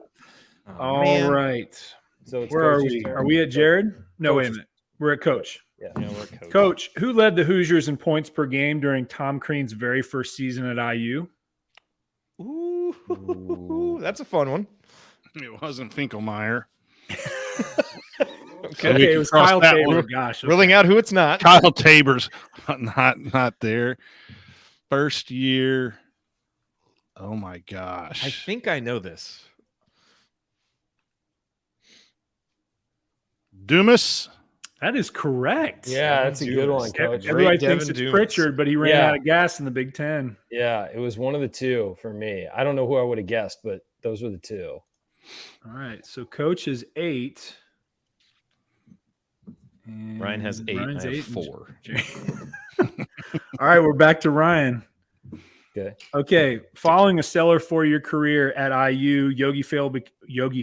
Oh, All right. So it's where are Coach's we? turn. Are we at Jerod? No, wait a minute. We're at Coach. Yeah. we're Coach. Coach, who led the Hoosiers in points per game during Tom Crean's very first season at IU? Ooh, that's a fun one. It wasn't Finkelmeyer. Okay, it was Kyle Tabor. Gosh, ruling out who it's not. Kyle Tabor's not there. First year. Oh my gosh. I think I know this. Dumas. That is correct. Yeah, that's a good one, Coach. Everybody Devin thinks it's Dumas. Pritchard, but he ran out of gas in the Big Ten. Yeah, it was one of the two for me. I don't know who I would have guessed, but those were the two. All right, so Coach is 8. And Ryan has 8. Ryan's I have 8. 4. All right, we're back to Ryan. Okay. Following a stellar 4-year career at IU, Yogi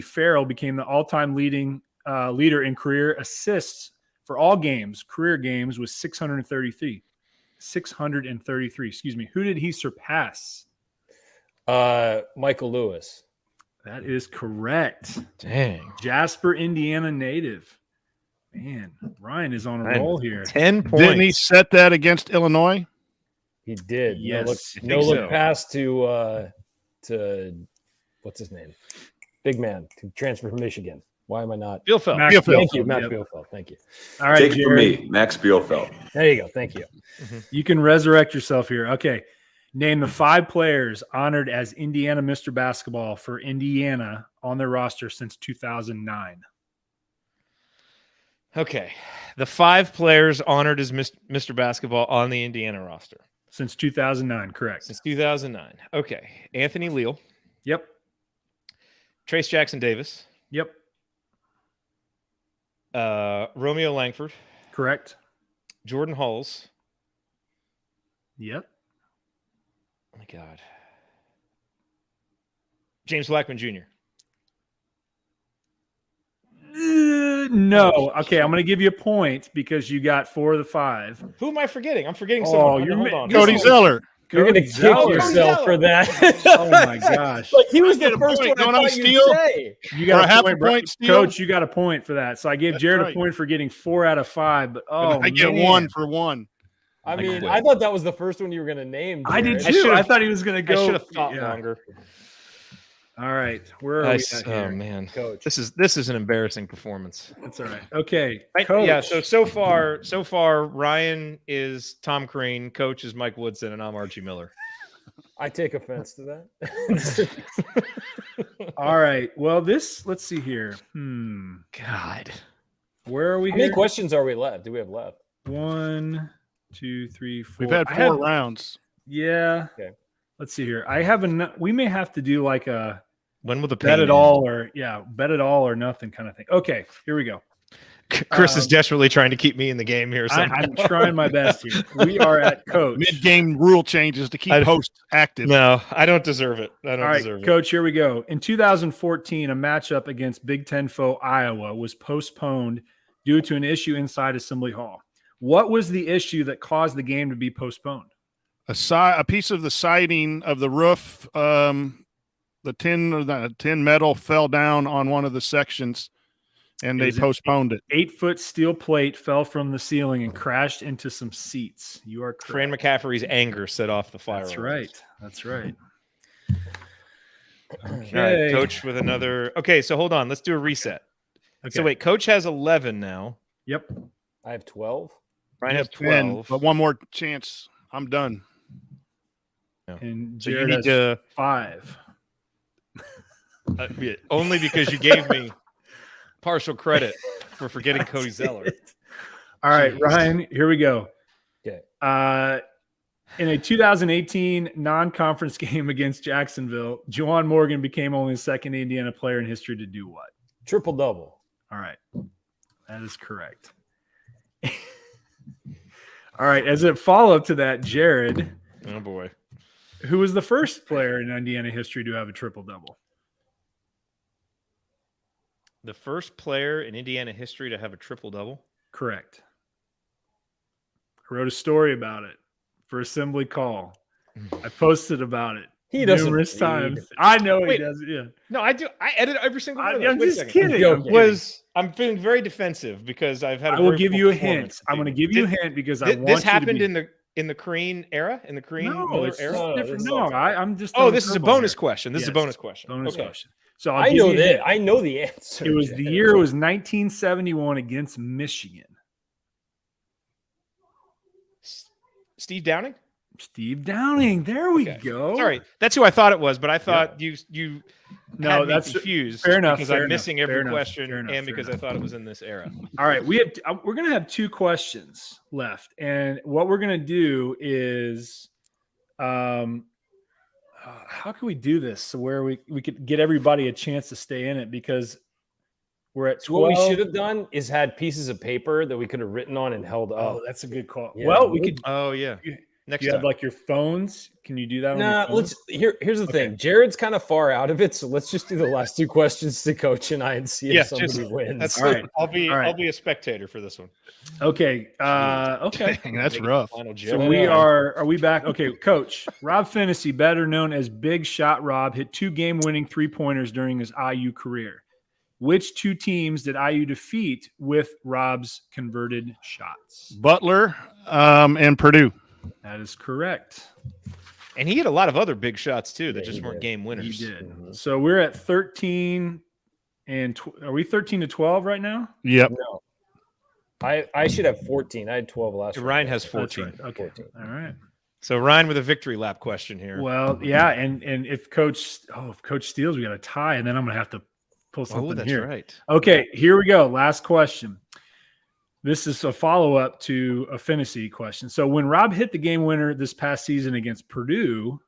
Ferrell became the all-time leader in career assists for all career games, with 633. 633. Excuse me. Who did he surpass? Michael Lewis. That is correct. Dang. Jasper, Indiana native. Man, Ryan is on a roll here. 10 points. Didn't he set that against Illinois? He did. Yes, No look pass to what's his name? Big man to transfer from Michigan. Why am I not? Bielfeldt. Max Thank you, Bielfeldt, Max yep. Bielfeldt. Thank you. All right, Take it from Jerod, me, Max Bielfeldt. There you go. Thank you. you can resurrect yourself here. Okay. Name the 5 players honored as Indiana Mr. Basketball for Indiana on their roster since 2009. Okay. The 5 players honored as Mr. Basketball on the Indiana roster. Since 2009, correct. Since 2009. Okay. Anthony Leal. Yep. Trace Jackson Davis. Yep. Romeo Langford. Correct. Jordan Hulls. Yep. Oh, my God. James Blackman Jr. No. Okay, I'm going to give you a point because you got 4 of the 5. Who am I forgetting? I'm forgetting Oh, someone. you're Hold on. Cody Zeller. You're going to kick yourself for that. Oh, my gosh. Like he was I get the a first point. one I Don't I thought you'd steal? say. You Or got a half a point, bro. point steal? Coach, you got a point for that. So I gave That's Jerod right. a point for getting 4 out of 5. But I get man. 1 for 1. I mean, quit. I thought that was the first one you were going to name. I did Jared. too. I thought he was going to go. I should have thought Yeah. longer. All right. Where are we at here? Oh, man. Coach. This is an embarrassing performance. That's all right. Okay. Right? Coach. Yeah, so far, Ryan is Tom Crean, Coach is Mike Woodson, and I'm Archie Miller. I take offense to that. All right. Well, let's see here. God. Where are we How many here? questions are we left? Do we have left? 1, 2, 3, 4. We've had I 4 rounds. Yeah. Okay. Let's see here. I have we may have to do like a When will the bet pain it end? all bet it all or nothing kind of thing. Okay, here we go. Chris is desperately trying to keep me in the game here. I'm trying my best here. We are at Coach. Mid-game rule changes to keep hosts active. No, I don't deserve it. I don't All right, deserve it. Coach, here we go. In 2014, a matchup against Big Ten foe Iowa was postponed due to an issue inside Assembly Hall. What was the issue that caused the game to be postponed? A piece of the siding of the roof, the tin metal fell down on one of the sections, and they postponed it. 8-foot steel plate fell from the ceiling and crashed into some seats. You are correct. Fran McCaffrey's anger set off the fire. That's right. That's right. Okay. All right, Coach with another. Okay, so hold on. Let's do a reset. Okay. So wait, Coach has 11 now. Yep. I have 12. Ryan has 10, 12. but one more chance. I'm done. And So you Jerod need has to 5. Only because you gave me partial credit for forgetting Cody Zeller. All right, Ryan, here we go. Okay. In a 2018 non-conference game against Jacksonville, Juwan Morgan became only the second Indiana player in history to do what? Triple-double. All right. That is correct. All right. As a follow-up to that, Jerod, Oh, boy. who was the first player in Indiana history to have a triple-double? The first player in Indiana history to have a triple-double? Correct. I wrote a story about it for Assembly Call. I posted about it He doesn't numerous read. times. I know Wait. he does. Yeah. No, I do. I edit every single one of those. I'm Wait a just second. kidding. I'm kidding. I'm feeling very defensive because I've had. I will give you a hint. I'm going to give you a hint because I want This you to happened be... in the Crean era, in the Crean No, Miller it's era. just different. this is No, all- I'm just. Oh, throwing this is a curveball bonus here. question. This is a Yes, bonus question. Bonus Okay. question. So I give know you a that. hint. I know the answer. It was the year was 1971 against Michigan. Steve Downing. Steve Downing. There we Okay. go. All right, that's who I thought it was, but I thought you No, had me that's confused. fair enough, because fair I'm enough, missing fair every enough, question, fair enough, and fair because I enough. thought it was in this era. All right, we're gonna have 2 questions left, and what we're gonna do is, how can we do this so where we could get everybody a chance to stay in it because we're at 12. What we should have done is had pieces of paper that we could have written on and held up. Oh, that's a good call. Yeah. Well, we could. Oh yeah. Next You time. have like your phones. Can you do that? On your Nah, phones? here's the thing. Jared's kind of far out of it, so let's just do the last 2 questions to Coach and I and see if somebody wins. That's All right. I'll be All right. I'll be a spectator for this one. Okay. Okay. Dang, that's Make it rough. the final So joke. we are we back? Okay, Coach Rob Fennessy, better known as Big Shot Rob, hit 2 game-winning 3-pointers during his IU career. Which 2 teams did IU defeat with Rob's converted shots? Butler and Purdue. That is correct. And he had a lot of other big shots too that Yeah, just he weren't did. game He winners. did. So we're at 13 and are we 13 to 12 right now? Yep. No. I should have 14. I had 12 last week. Ryan has That's 14. right. Okay. 14. All right. So Ryan with a victory lap question here. Well, yeah, and if Coach steals, we got a tie, and then I'm gonna have to pull something oh, that's here. right. Okay, here we go. Last question. This is a follow-up to a Fennessy question. So when Rob hit the game winner this past season against Purdue,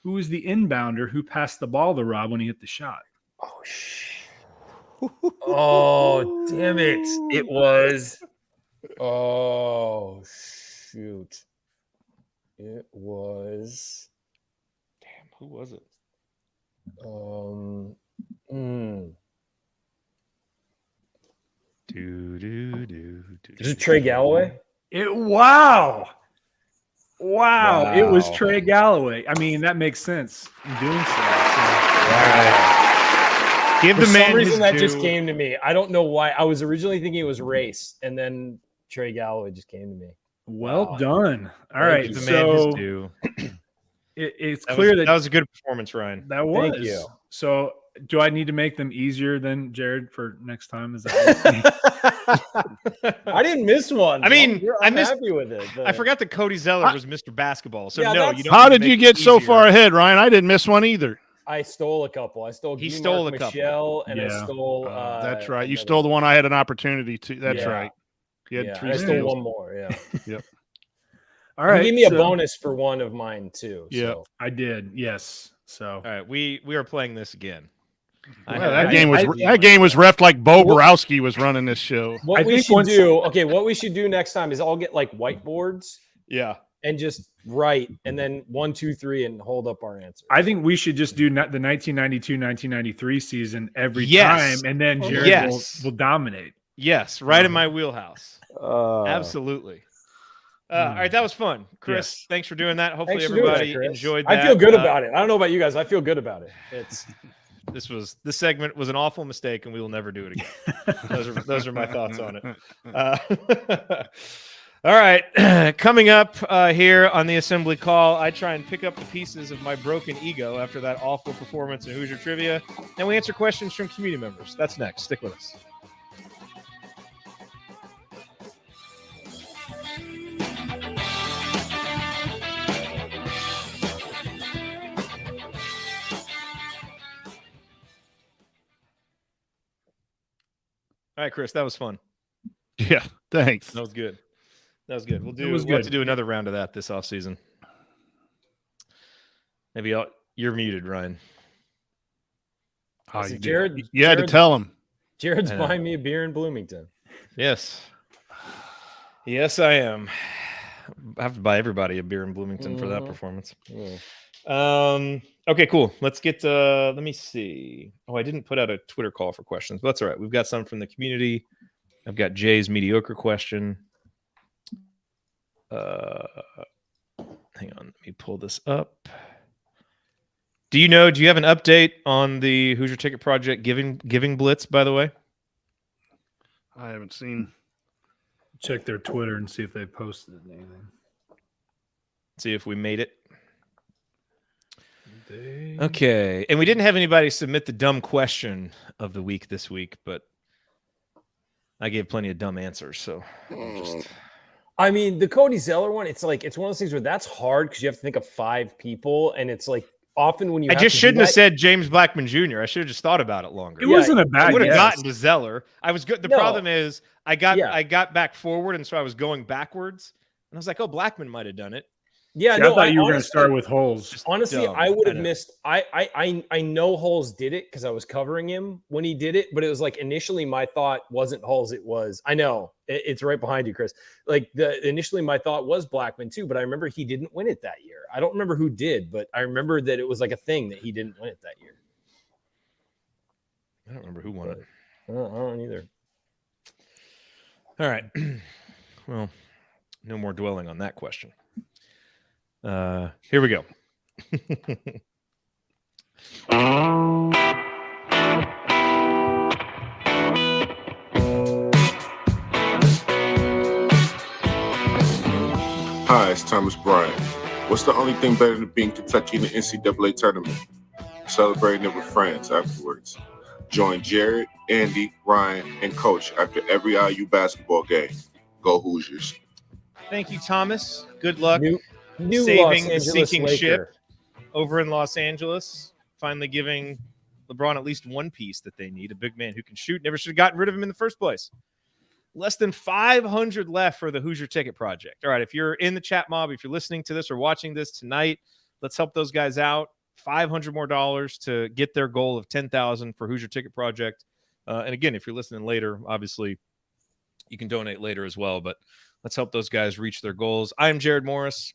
who was the inbounder who passed the ball to Rob when he hit the shot? Oh, shit. Oh, damn it. It was. Oh, shoot. It was. Damn, who was it? Is it Trey Galloway? Wow. It was Wow. Trey Galloway. I mean, that makes sense in doing so. Give For the man some reason his that just due. came to me. I don't know why. I was originally thinking it was Race, and then Trey Galloway just came to me. Well Wow. done. All Thank right, you. Give the man his so due. it's That clear was, that was a good performance, Ryan. that was. Thank you. So, do I need to make them easier than Jerod for next time? Is that I didn't miss one. I mean, I I'm missed- happy with it. I forgot that Cody Zeller was Mr. Basketball. So Yeah, no, that's- you don't. How need to did you make get it so easier. far ahead, Ryan? I didn't miss one either. I stole a couple. I stole. He Guy stole Mark a couple. Michelle, and I Yeah. stole. That's right. You another- stole the one I had an opportunity to. That's Yeah. right. You had Yeah, 3 I stole steals. one more. Yeah. All You right. gave me a so- bonus for one of mine too. Yeah. So. I did. Yes. So All right, we are playing this again. Well, have that it game was in that game was my- reffed like Bo Borowski was running this show. What I we think should once- do, what we should do next time is I'll get like whiteboards Yeah. and just write, and then 1, 2, 3, and hold up our answers. I think we should just do the 1992-1993 season every Yes. time, and then Jerod Yes. will dominate. Yes, right in my wheelhouse. Uh, Absolutely. All right, that was fun. Chris, Yes. thanks for doing that. Hopefully Thanks for doing that, everybody Chris. enjoyed that. I feel good about it. I don't know about you guys. I feel good about it. It's This segment was an awful mistake, and we will never do it again. those are my thoughts on it. All right, coming up here on the assembly call, I try and pick up the pieces of my broken ego after that awful performance in Hoosier Trivia, and we answer questions from community members. That's next. Stick with us. All right, Chris, that was fun. Yeah, thanks. That was good. That was good. We'll was have good. to do another round of that this offseason. Maybe you're muted, Ryan. Oh, Is you, it did. Jerod? You had to Jerod- tell him. Jared's I know. buying me a beer in Bloomington. Yes. Yes, I am. I have to buy everybody a beer in Bloomington for that Mhm. performance. Yeah. Okay, cool. Let's get let me see. Oh, I didn't put out a Twitter call for questions, but that's all right. We've got some from the community. I've got Jay's mediocre question. Hang on, let me pull this up. Do you have an update on the Hoosier Ticket Project giving blitz, by the way? I haven't seen. Check their Twitter and see if they posted anything. See if we made it. Okay. And we didn't have anybody submit the dumb question of the week this week, but I gave plenty of dumb answers. So I mean, the Cody Zeller one, it's one of those things where that's hard because you have to think of 5 people, and it's like often when you I have just to do shouldn't have that- said James Blackman Jr. I should have just thought about it longer. It wasn't a I bad would have guess. gotten to Zeller. I was good. The No. problem is I got Yeah. back forward, and so I was going backwards. And I was like, oh, Blackman might have done it. Yeah, See, no, I thought you were going to honestly- start with holes. Honestly, dumb. I would I have know. missed. I know Holes did it because I was covering him when he did it, but it was like initially my thought wasn't Holes. It was I know it's right behind you, Chris. Like initially my thought was Blackman too, but I remember he didn't win it that year. I don't remember who did, but I remember that it was like a thing that he didn't win it that year. I don't remember who won it. I don't either. All right. Well, no more dwelling on that question. Here we go. Hi, it's Thomas Bryant. What's the only thing better than being Kentucky in the NCAA tournament? Celebrating it with friends afterwards. Join Jerod, Andy, Ryan, and Coach after every IU basketball game. Go Hoosiers. Thank you, Thomas. Good luck New saving Los the Angeles sinking Laker. ship over in Los Angeles. Finally giving LeBron at least one piece that they need, a big man who can shoot. Never should have gotten rid of him in the first place. Less than 500 left for the Hoosier Ticket Project. All right, if you're in the chat mob, if you're listening to this or watching this tonight, let's help those guys out. $500 more to get their goal of $10,000 for Hoosier Ticket Project. And again, if you're listening later, obviously you can donate later as well. But let's help those guys reach their goals. I am Jerod Morris,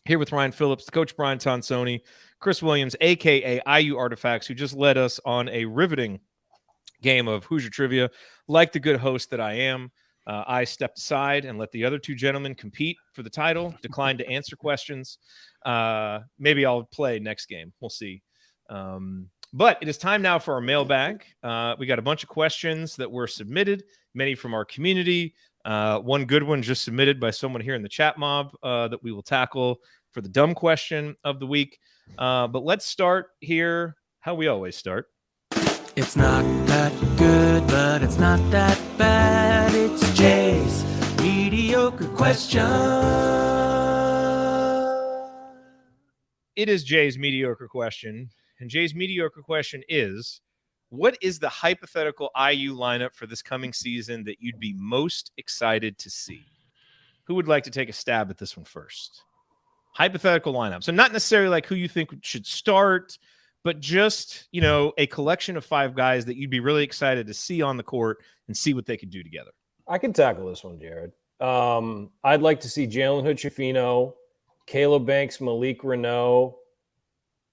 here with Ryan Phillips, the coach Brian Tonsoni, Chris Williams, a.k.a. IU Artifacts, who just led us on a riveting game of Hoosier Trivia. Like the good host that I am, I stepped aside and let the other two gentlemen compete for the title, declined to answer questions. Maybe I'll play next game. We'll see. But it is time now for our mailbag. We got a bunch of questions that were submitted, many from our community. One good one just submitted by someone here in the chat mob that we will tackle for the dumb question of the week. But let's start here how we always start. It's not that good, but it's not that bad. It's Jay's mediocre question. It is Jay's mediocre question. And Jay's mediocre question is, what is the hypothetical IU lineup for this coming season that you'd be most excited to see? Who would like to take a stab at this one first? Hypothetical lineup. So not necessarily like who you think should start, but just, a collection of 5 guys that you'd be really excited to see on the court and see what they could do together. I can tackle this one, Jerod. I'd like to see Jalen Hood-Schifino, Caleb Banks, Malik Renault,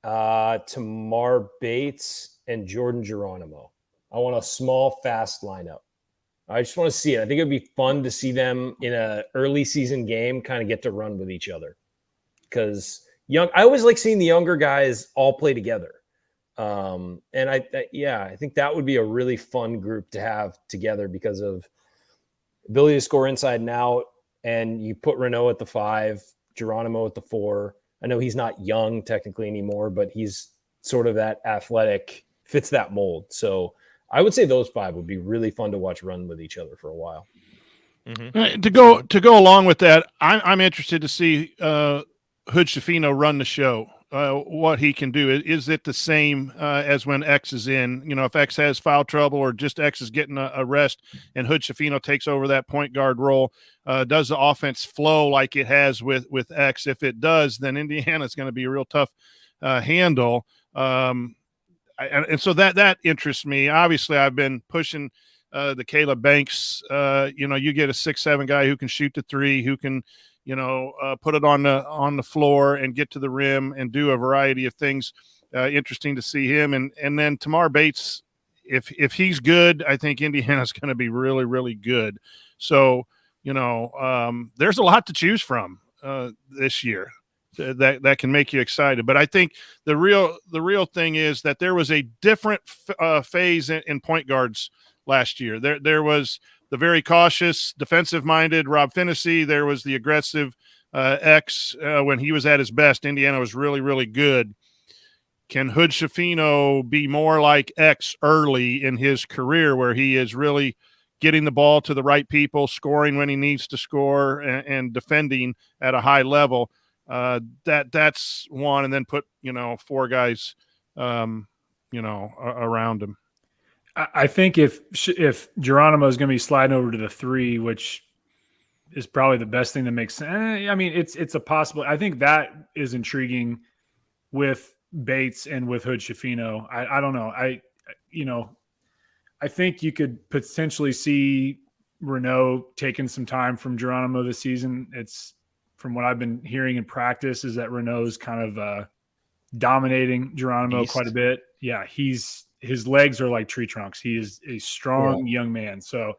Tamar Bates, and Jordan Geronimo. I want a small, fast lineup. I just want to see it. I think it would be fun to see them in an early season game kind of get to run with each other. Because I always like seeing the younger guys all play together. And I think that would be a really fun group to have together because of ability to score inside and out. And you put Renault at the 5, Geronimo at the 4. I know he's not young technically anymore, but he's sort of that athletic, fits that mold. So I would say those 5 would be really fun to watch run with each other for a while. Mm-hmm. To go along with that, I'm interested to see Hood-Schifino run the show. What he can do. Is it the same as when X is in? If X has foul trouble or just X is getting a rest and Hood-Schifino takes over that point guard role, does the offense flow like it has with X? If it does, then Indiana's going to be a real tough handle. And so that interests me. Obviously, I've been pushing the Caleb Banks. You get a 6'7" guy who can shoot the 3, who can put it on the floor and get to the rim and do a variety of things. Interesting to see him. And then Tamar Bates, if he's good, I think Indiana's going to be really, really good. So, there's a lot to choose from this year that can make you excited. But I think the real thing is that there was a different phase in point guards last year. There was the very cautious, defensive-minded Rob Finney. There was the aggressive X when he was at his best. Indiana was really, really good. Can Hood-Schifino be more like X early in his career where he is really getting the ball to the right people, scoring when he needs to score, and defending at a high level? That's one, and then put 4 guys around him. I think if Geronimo is going to be sliding over to the 3, which is probably the best thing that makes sense. I mean, it's a possible. I think that is intriguing with Bates and with Hood-Schifino. I don't know. I think you could potentially see Renault taking some time from Geronimo this season. It's from what I've been hearing in practice is that Renault's kind of dominating Geronimo quite a bit. Yeah, his legs are like tree trunks. He is a strong young man. So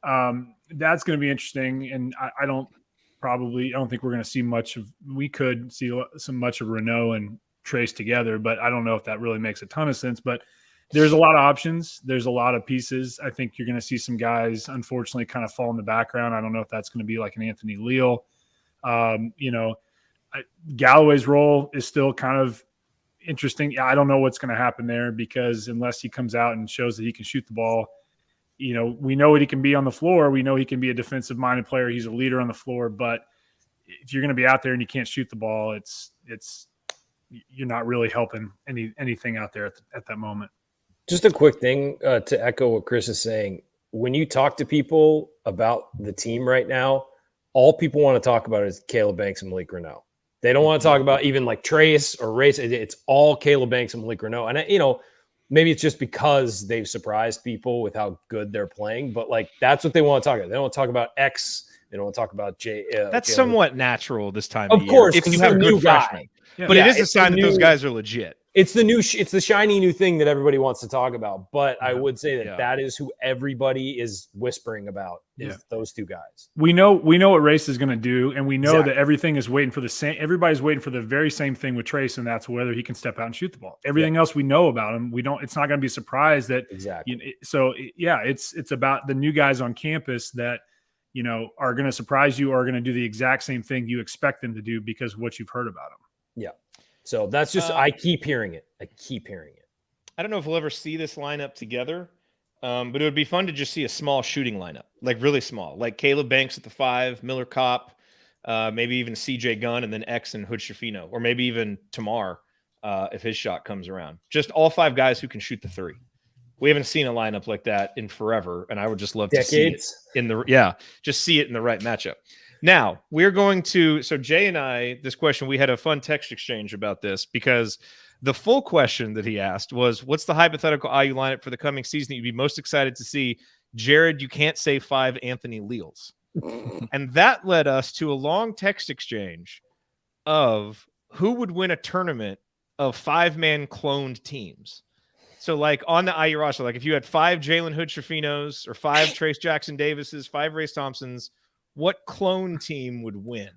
that's going to be interesting. And I don't think we're going to see much of. We could see much of Renault and Trace together, but I don't know if that really makes a ton of sense. But there's a lot of options. There's a lot of pieces. I think you're going to see some guys, unfortunately, kind of fall in the background. I don't know if that's going to be like an Anthony Leal. Galloway's role is still kind of interesting. I don't know what's going to happen there because unless he comes out and shows that he can shoot the ball, we know what he can be on the floor. We know he can be a defensive-minded player. He's a leader on the floor. But if you're going to be out there and you can't shoot the ball, it's you're not really helping anything out there at that moment. Just a quick thing to echo what Chris is saying. When you talk to people about the team right now, all people want to talk about is Caleb Banks and Malik Renault. They don't want to talk about even like Trace or Race. It's all Caleb Banks and Malik Renault. And, maybe it's just because they've surprised people with how good they're playing. But, that's what they want to talk about. They don't want to talk about X. They don't want to talk about J. That's somewhat natural this time of year. course, if you have a good freshman. Yeah. But it is a sign that those guys are legit. It's the shiny new thing that everybody wants to talk about. But I would say that is who everybody is whispering about is those 2 guys. We know what Race is going to do, and we know that everything is waiting for the same. Everybody's waiting for the very same thing with Trace, and that's whether he can step out and shoot the ball. Everything else we know about him, we don't. It's not going to be a surprise that exactly. It's about the new guys on campus that are going to surprise you or are going to do the exact same thing you expect them to do because of what you've heard about them. Yeah. So that's just I keep hearing it. I don't know if we'll ever see this lineup together, but it would be fun to just see a small shooting lineup, like really small, like Caleb Banks at the 5, Miller Kopp, maybe even CJ Gunn, and then X and Hood-Schifino, or maybe even Tamar if his shot comes around. Just all 5 guys who can shoot the 3. We haven't seen a lineup like that in forever, and I would just love to see it just see it in the right matchup. Now we're going to. So Jay and I, this question, we had a fun text exchange about this because the full question that he asked was, "What's the hypothetical IU lineup for the coming season that you'd be most excited to see?" Jerod, you can't say 5 Anthony Leals, and that led us to a long text exchange of who would win a tournament of 5-man cloned teams. So, like on the IU roster, like if you had 5 Jalen Hood-Shafinos or 5 Trace Jackson Davises, 5 Race Thompsons, what clone team would win?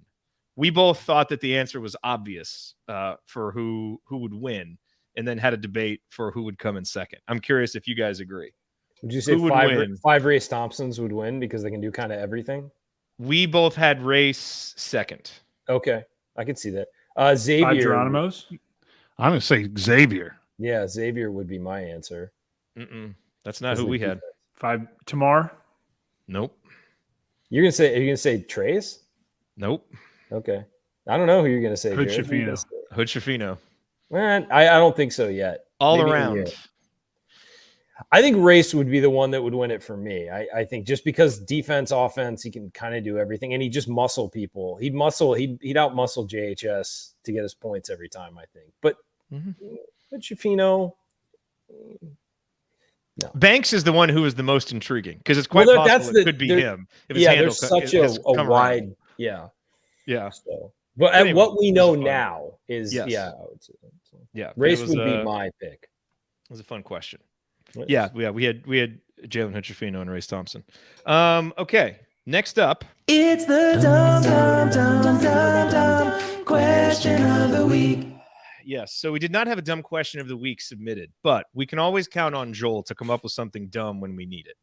We both thought that the answer was obvious for who would win, and then had a debate for who would come in second. I'm curious if you guys agree. Would you say five Race Thompsons would win because they can do kind of everything? We both had Race second. Okay, I can see that. Xavier. 5 Geronimos? I'm going to say Xavier. Yeah, Xavier would be my answer. That's not who we had. 5 Tamar? Nope. Are you gonna say Trace? Nope. Okay. I don't know who you're gonna say. Hood-Shafino. Man, I don't think so yet. Maybe around. I think Race would be the one that would win it for me. I think just because defense, offense, he can kind of do everything, and he just muscle people. He'd out muscle JHS to get his points every time, I think. But Shafino, no. Banks is the one who is the most intriguing because it's quite possible it could be him. If there's such a wide, yeah. So, but anyway, what we know now is, I would say that. So. Yeah, Race would be my pick. It was a fun question. Yeah, we had Jalen Hood-Shafino and Race Thompson. Okay, next up, it's the dumb question of the week. Yes, so we did not have a dumb question of the week submitted, but we can always count on Joel to come up with something dumb when we need it.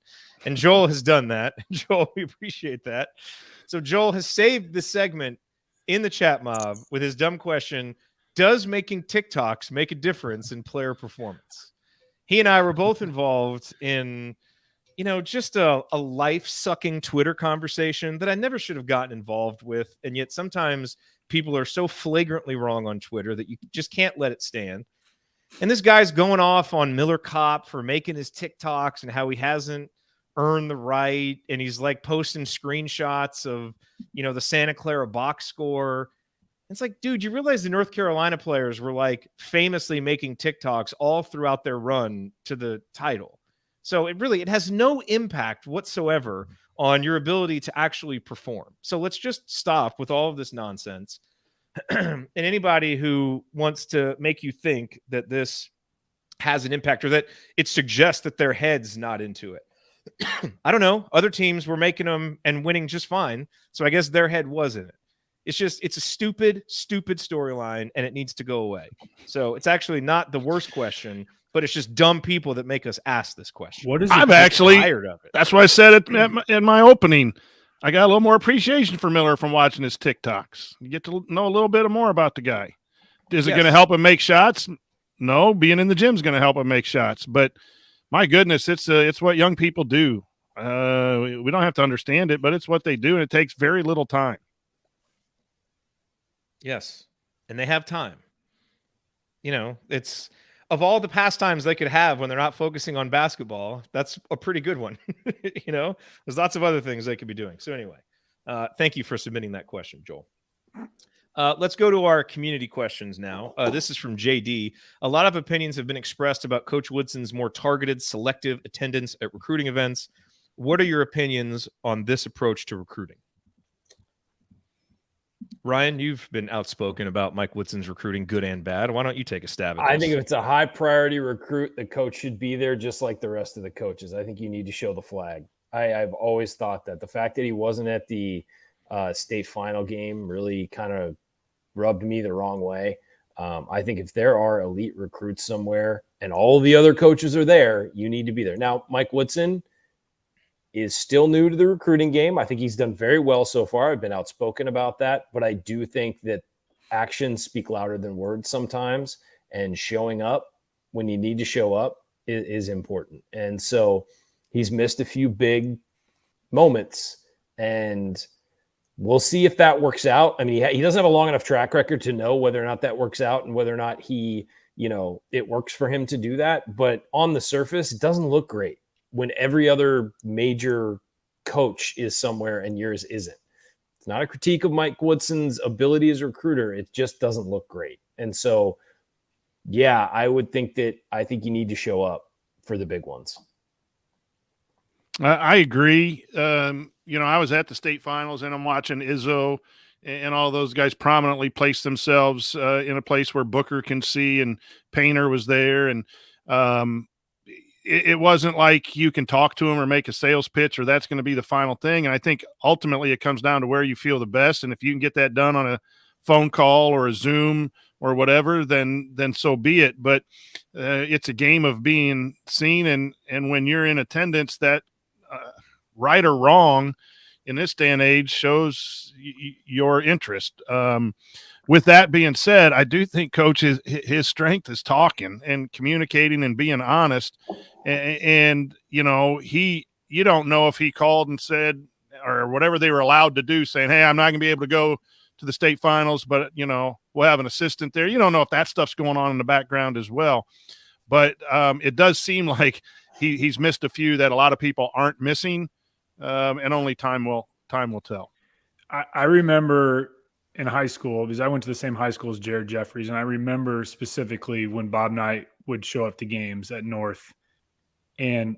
And Joel has done that. Joel, we appreciate that. So Joel has saved this segment in the chat mob with his dumb question: does making TikToks make a difference in player performance? He and I were both involved in, just a life-sucking Twitter conversation that I never should have gotten involved with, and yet sometimes people are so flagrantly wrong on Twitter that you just can't let it stand. And this guy's going off on Miller Kopp for making his TikToks and how he hasn't earned the right. And he's like posting screenshots of, the Santa Clara box score. It's like, dude, you realize the North Carolina players were like famously making TikToks all throughout their run to the title. So it has no impact whatsoever on your ability to actually perform. So let's just stop with all of this nonsense. And anybody who wants to make you think that this has an impact or that it suggests that their head's not into it. I don't know. Other teams were making them and winning just fine. So I guess their head was in it. It's a stupid storyline, and it needs to go away. So it's actually not the worst question, but it's just dumb people that make us ask this question. What is? I'm actually tired of it. That's why I said it in my opening. I got a little more appreciation for Miller from watching his TikToks. You get to know a little bit more about the guy. Is it going to help him make shots? No, being in the gym is going to help him make shots. But my goodness, it's what young people do. We don't have to understand it, but it's what they do, and it takes very little time. Yes, and they have time. It's of all the pastimes they could have when they're not focusing on basketball, that's a pretty good one. There's lots of other things they could be doing. So anyway, thank you for submitting that question, Joel. Let's go to our community questions now. This is from JD. A lot of opinions have been expressed about Coach Woodson's more targeted, selective attendance at recruiting events. What are your opinions on this approach to recruiting? Ryan, you've been outspoken about Mike Woodson's recruiting, good and bad. Why don't you take a stab at this? I think if it's a high priority recruit, the coach should be there just like the rest of the coaches. I think you need to show the flag. I've always thought that. The fact that he wasn't at the state final game really kind of rubbed me the wrong way. I think if there are elite recruits somewhere and all the other coaches are there, you need to be there. Now, Mike Woodson is still new to the recruiting game. I think he's done very well so far. I've been outspoken about that, but I do think that actions speak louder than words sometimes, and showing up when you need to show up is important. And so he's missed a few big moments, and we'll see if that works out. I mean, he doesn't have a long enough track record to know whether or not that works out and whether or not it works for him to do that. But on the surface, it doesn't look great when every other major coach is somewhere and yours isn't. not a critique of Mike Woodson's ability as a recruiter. It just doesn't look great. And so, yeah, I think you need to show up for the big ones. I agree. I was at the state finals and I'm watching Izzo and all those guys prominently place themselves in a place where Booker can see, and Painter was there. And it wasn't like you can talk to them or make a sales pitch or that's going to be the final thing. And I think ultimately it comes down to where you feel the best. And if you can get that done on a phone call or a Zoom or whatever, then so be it. But it's a game of being seen. And when you're in attendance, that right or wrong in this day and age shows your interest. With that being said, I do think Coach his strength is talking and communicating and being honest. And you don't know if he called and said or whatever they were allowed to do, saying, "Hey, I'm not going to be able to go to the state finals, but we'll have an assistant there." You don't know if that stuff's going on in the background as well. But it does seem like he's missed a few that a lot of people aren't missing, and only time will tell. I remember in high school, because I went to the same high school as Jerod Jeffries, and I remember specifically when Bob Knight would show up to games at North, and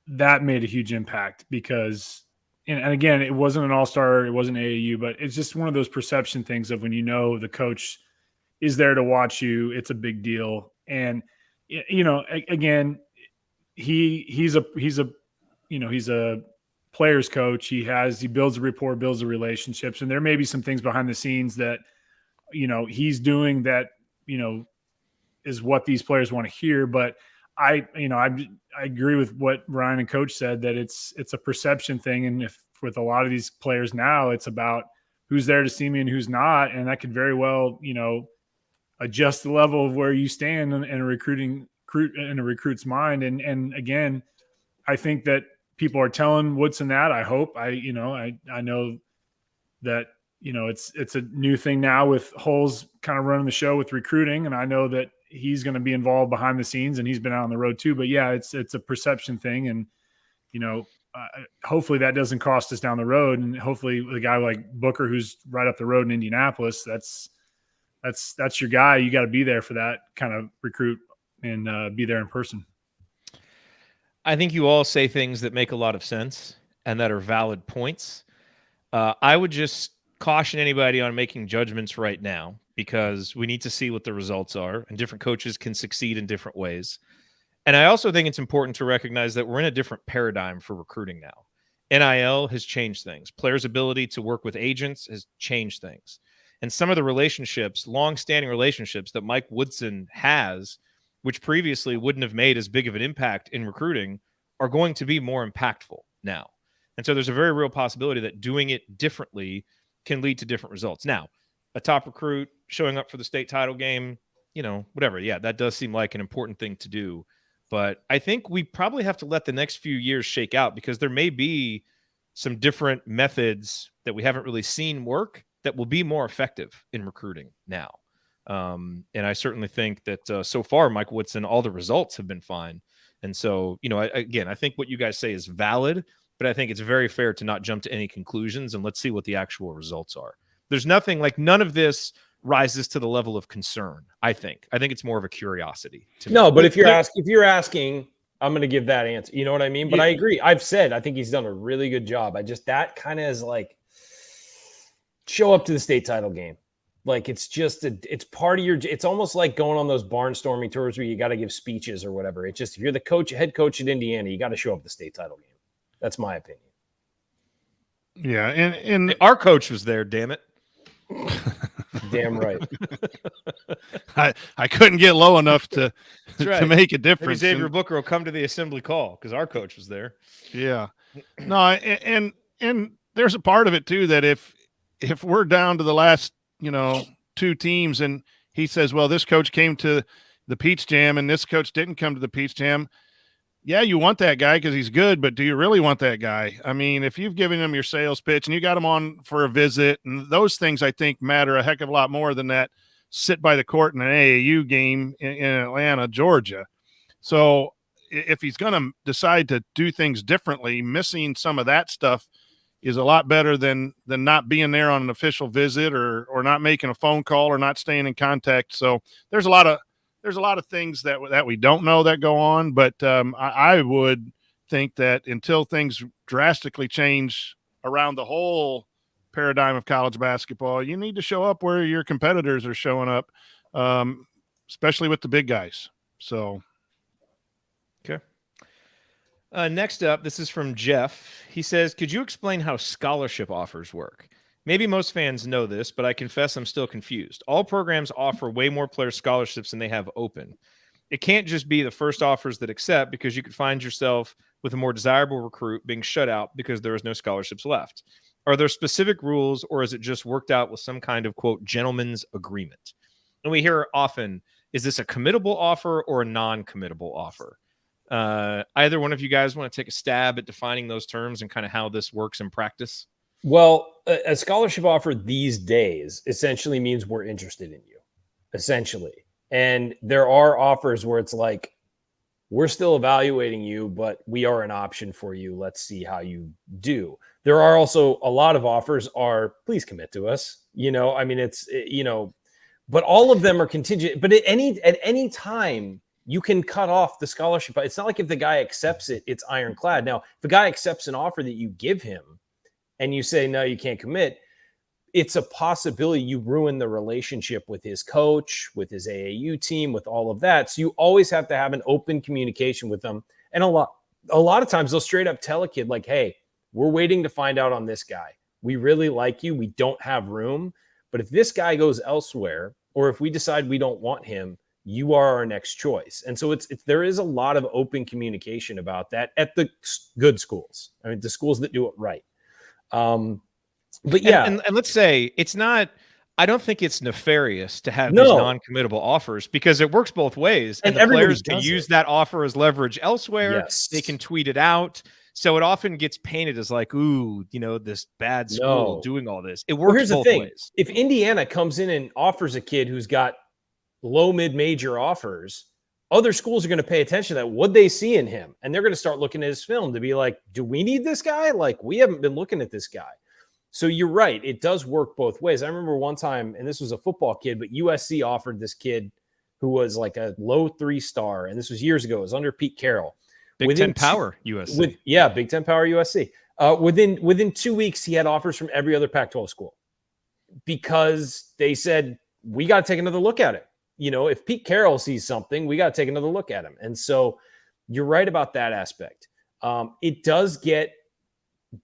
that made a huge impact because, and again, it wasn't an all-star, it wasn't AAU, but it's just one of those perception things of when the coach is there to watch you, it's a big deal. And again, he's a player's coach. He builds a rapport, builds the relationships, and there may be some things behind the scenes that he's doing that is what these players want to hear. But I agree with what Ryan and Coach said, that it's a perception thing, and if with a lot of these players now, it's about who's there to see me and who's not, and that could very well adjust the level of where you stand in a recruit's mind. And again, I think that people are telling Woodson that. I hope. I know that it's a new thing now with Holes kind of running the show with recruiting, and I know that he's going to be involved behind the scenes, and he's been out on the road too. But yeah, it's a perception thing, and hopefully that doesn't cost us down the road. And hopefully the guy like Booker, who's right up the road in Indianapolis, that's your guy. You got to be there for that kind of recruit and be there in person. I think you all say things that make a lot of sense and that are valid points. I would just caution anybody on making judgments right now, because we need to see what the results are, and different coaches can succeed in different ways. And I also think it's important to recognize that we're in a different paradigm for recruiting now. NIL has changed things. Players' ability to work with agents has changed things. And some of the relationships, long-standing relationships that Mike Woodson has, which previously wouldn't have made as big of an impact in recruiting, are going to be more impactful now. And so there's a very real possibility that doing it differently can lead to different results. Now, a top recruit showing up for the state title game, whatever. Yeah, that does seem like an important thing to do. But I think we probably have to let the next few years shake out, because there may be some different methods that we haven't really seen work that will be more effective in recruiting now. And I certainly think that so far, Mike Woodson, all the results have been fine. And so, I think what you guys say is valid, but I think it's very fair to not jump to any conclusions, and let's see what the actual results are. There's nothing like, none of this rises to the level of concern. I think it's more of a curiosity. No, but if you're asking, I'm going to give that answer. You know what I mean? But I agree. I think he's done a really good job. That kind of is like, show up to the state title game. Like, it's just it's part of it's almost like going on those barnstorming tours where you got to give speeches or whatever. It's just, if you're the head coach at Indiana, you got to show up at the state title game. That's my opinion. Yeah. And our coach was there, damn it. Damn right. I couldn't get low enough to make a difference. Maybe Xavier Booker will come to the assembly call because our coach was there. Yeah. No, and there's a part of it too, that if we're down to the last, two teams, and he says, well, this coach came to the Peach Jam and this coach didn't come to the Peach Jam. Yeah, you want that guy because he's good, but do you really want that guy? I mean, if you've given him your sales pitch and you got him on for a visit, and those things I think matter a heck of a lot more than that sit by the court in an AAU game in Atlanta, Georgia. So if he's going to decide to do things differently, missing some of that stuff, is a lot better than not being there on an official visit or not making a phone call or not staying in contact. So there's a lot of things that we don't know that go on, but I would think that until things drastically change around the whole paradigm of college basketball, you need to show up where your competitors are showing up, especially with the big guys. So. Okay. Next up, this is from Jeff. He says, could you explain how scholarship offers work? Maybe most fans know this, but I confess I'm still confused. All programs offer way more player scholarships than they have open. It can't just be the first offers that accept, because you could find yourself with a more desirable recruit being shut out because there is no scholarships left. Are there specific rules, or is it just worked out with some kind of, quote, gentleman's agreement? And we hear often, is this a committable offer or a non-committable offer? Either one of you guys want to take a stab at defining those terms and kind of how this works in practice? Well, a scholarship offer these days essentially means we're interested in you, essentially. And there are offers where it's like, we're still evaluating you, but we are an option for you. Let's see how you do. There are also a lot of offers are, please commit to us. I mean, it's, but all of them are contingent. But at any time, you can cut off the scholarship. It's not like if the guy accepts it, it's ironclad. Now, if a guy accepts an offer that you give him and you say, no, you can't commit, it's a possibility you ruin the relationship with his coach, with his AAU team, with all of that. So you always have to have an open communication with them. And a lot of times they'll straight up tell a kid like, hey, we're waiting to find out on this guy. We really like you. We don't have room. But if this guy goes elsewhere, or if we decide we don't want him, you are our next choice. And so there is a lot of open communication about that at the good schools. I mean, the schools that do it right. But yeah, and let's say it's not, I don't think it's nefarious to have these non-committable offers, because it works both ways. And the players can use that offer as leverage elsewhere. Yes. They can tweet it out. So it often gets painted as like, ooh, this bad school doing all this. It works both ways. If Indiana comes in and offers a kid who's got low, mid-major offers, other schools are going to pay attention to that. What they see in him, and they're going to start looking at his film to be like, do we need this guy? Like, we haven't been looking at this guy. So you're right. It does work both ways. I remember one time, and this was a football kid, but USC offered this kid who was like a low 3-star, and this was years ago. It was under Pete Carroll. Big Ten power USC. Big Ten power USC. Within 2 weeks, he had offers from every other Pac-12 school, because they said, we got to take another look at it. If Pete Carroll sees something, we got to take another look at him. And so you're right about that aspect. It does get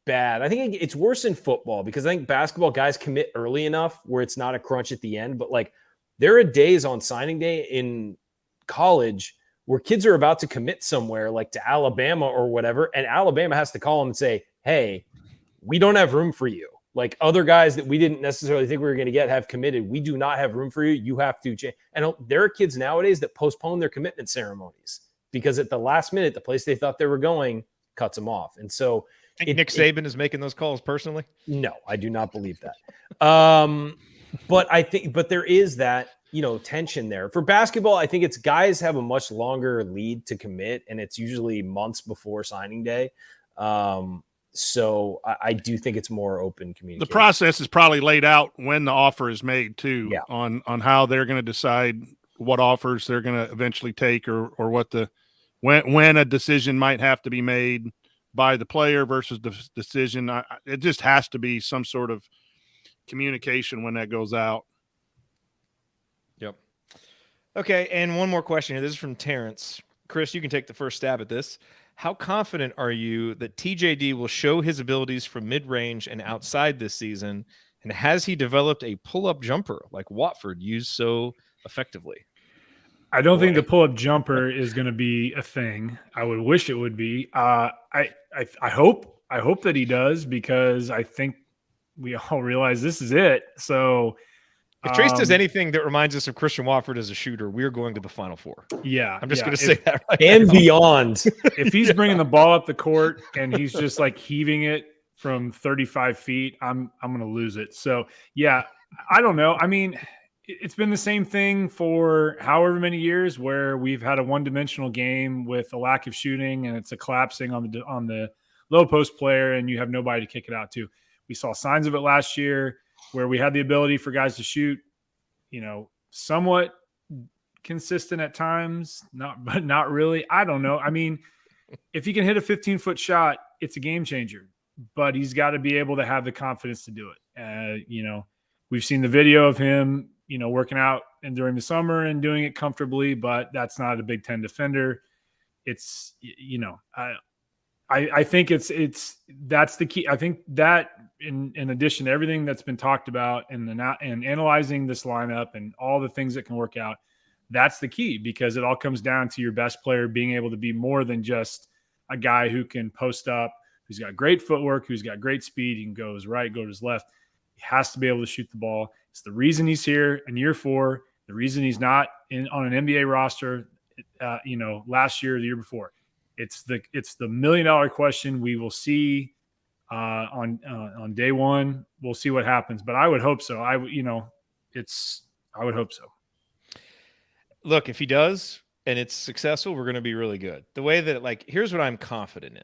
bad. I think it's worse in football, because I think basketball guys commit early enough where it's not a crunch at the end. But like, there are days on signing day in college where kids are about to commit somewhere, like to Alabama or whatever, and Alabama has to call them and say, hey, we don't have room for you. Like, other guys that we didn't necessarily think we were going to get have committed. We do not have room for you. You have to change. And there are kids nowadays that postpone their commitment ceremonies because at the last minute, the place they thought they were going cuts them off. And so Nick Saban is making those calls personally? No, I do not believe that. But there is that, tension there. For basketball, I think it's guys have a much longer lead to commit, and it's usually months before signing day. So I do think it's more open communication. The process is probably laid out when the offer is made too, on how they're going to decide what offers they're going to eventually take, or what when a decision might have to be made by the player versus the decision. It just has to be some sort of communication when that goes out. Yep. Okay, and one more question here. This is from Terrence. Chris, you can take the first stab at this. How confident are you that TJD will show his abilities from mid-range and outside this season? And has he developed a pull-up jumper like Watford used so effectively? I don't think the pull-up jumper is going to be a thing. I would wish it would be. I hope that he does, because I think we all realize this is it. So if Trace does anything that reminds us of Christian Watford as a shooter, we're going to the Final Four. Yeah. I'm just going to say that right and now. Beyond. If he's bringing the ball up the court and he's just like heaving it from 35 feet, I'm going to lose it. So yeah, I don't know. I mean, it's been the same thing for however many years, where we've had a one-dimensional game with a lack of shooting, and it's a collapsing on the low post player and you have nobody to kick it out to. We saw signs of it last year where we had the ability for guys to shoot, somewhat consistent at times, but not really. I don't know. I mean, if he can hit a 15-foot shot, it's a game changer, but he's got to be able to have the confidence to do it. We've seen the video of him, working out and during the summer and doing it comfortably, but that's not a Big Ten defender. It's, I think that's the key. I think that in addition to everything that's been talked about and analyzing this lineup and all the things that can work out, that's the key, because it all comes down to your best player being able to be more than just a guy who can post up, who's got great footwork, who's got great speed. He can go to his right, go to his left. He has to be able to shoot the ball. It's the reason he's here in year 4, the reason he's not on an NBA roster, last year or the year before. It's the $1 million question. We will see on day one. We'll see what happens, but I would hope so. I would hope so. Look, if he does and it's successful, we're going to be really good. The way that, here's what I'm confident in.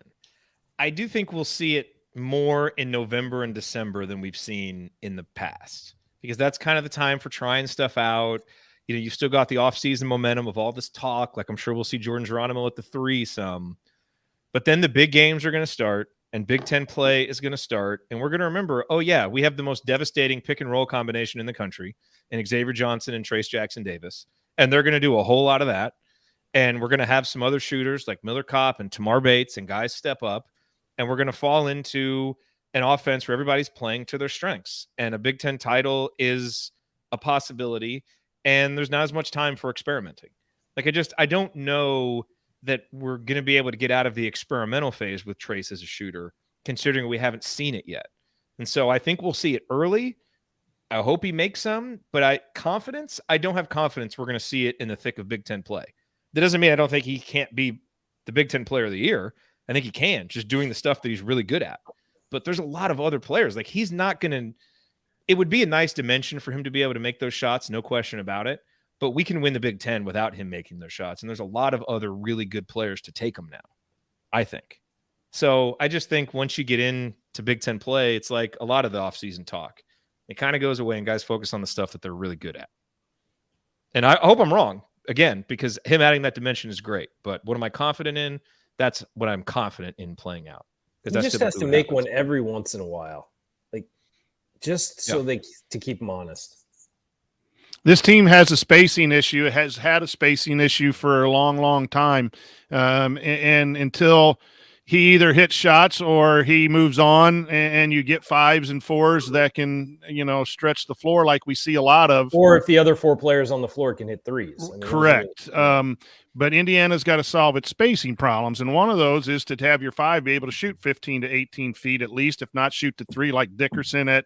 I do think we'll see it more in November and December than we've seen in the past, because that's kind of the time for trying stuff out. You've still got the offseason momentum of all this talk. I'm sure we'll see Jordan Geronimo at the 3 some. But then the big games are going to start, and Big Ten play is going to start. And we're going to remember, oh, yeah, we have the most devastating pick-and-roll combination in the country, and Xavier Johnson and Trace Jackson Davis. And they're going to do a whole lot of that. And we're going to have some other shooters like Miller Kopp and Tamar Bates and guys step up. And we're going to fall into an offense where everybody's playing to their strengths. And a Big Ten title is a possibility. And there's not as much time for experimenting. I don't know that we're going to be able to get out of the experimental phase with Trace as a shooter, considering we haven't seen it yet. And so I think we'll see it early. I hope he makes some, but I don't have confidence we're going to see it in the thick of Big Ten play. That doesn't mean I don't think he can't be the Big Ten player of the year. I think he can, just doing the stuff that he's really good at. But there's a lot of other players. He's not going to – it would be a nice dimension for him to be able to make those shots, no question about it. But we can win the Big Ten without him making those shots. And there's a lot of other really good players to take them now, I think. So I just think once you get into Big Ten play, it's like a lot of the offseason talk. It kind of goes away and guys focus on the stuff that they're really good at. And I hope I'm wrong, again, because him adding that dimension is great. But what am I confident in? That's what I'm confident in playing out. He just has to make one every once in a while, to keep him honest. This team has a spacing issue. It has had a spacing issue for a long, long time. And until he either hits shots or he moves on and you get 5s and 4s that can, stretch the floor like we see a lot of. Or if the other 4 players on the floor can hit 3s. Correct. But Indiana's got to solve its spacing problems. And one of those is to have your 5 be able to shoot 15 to 18 feet at least, if not shoot to 3 like Dickerson at,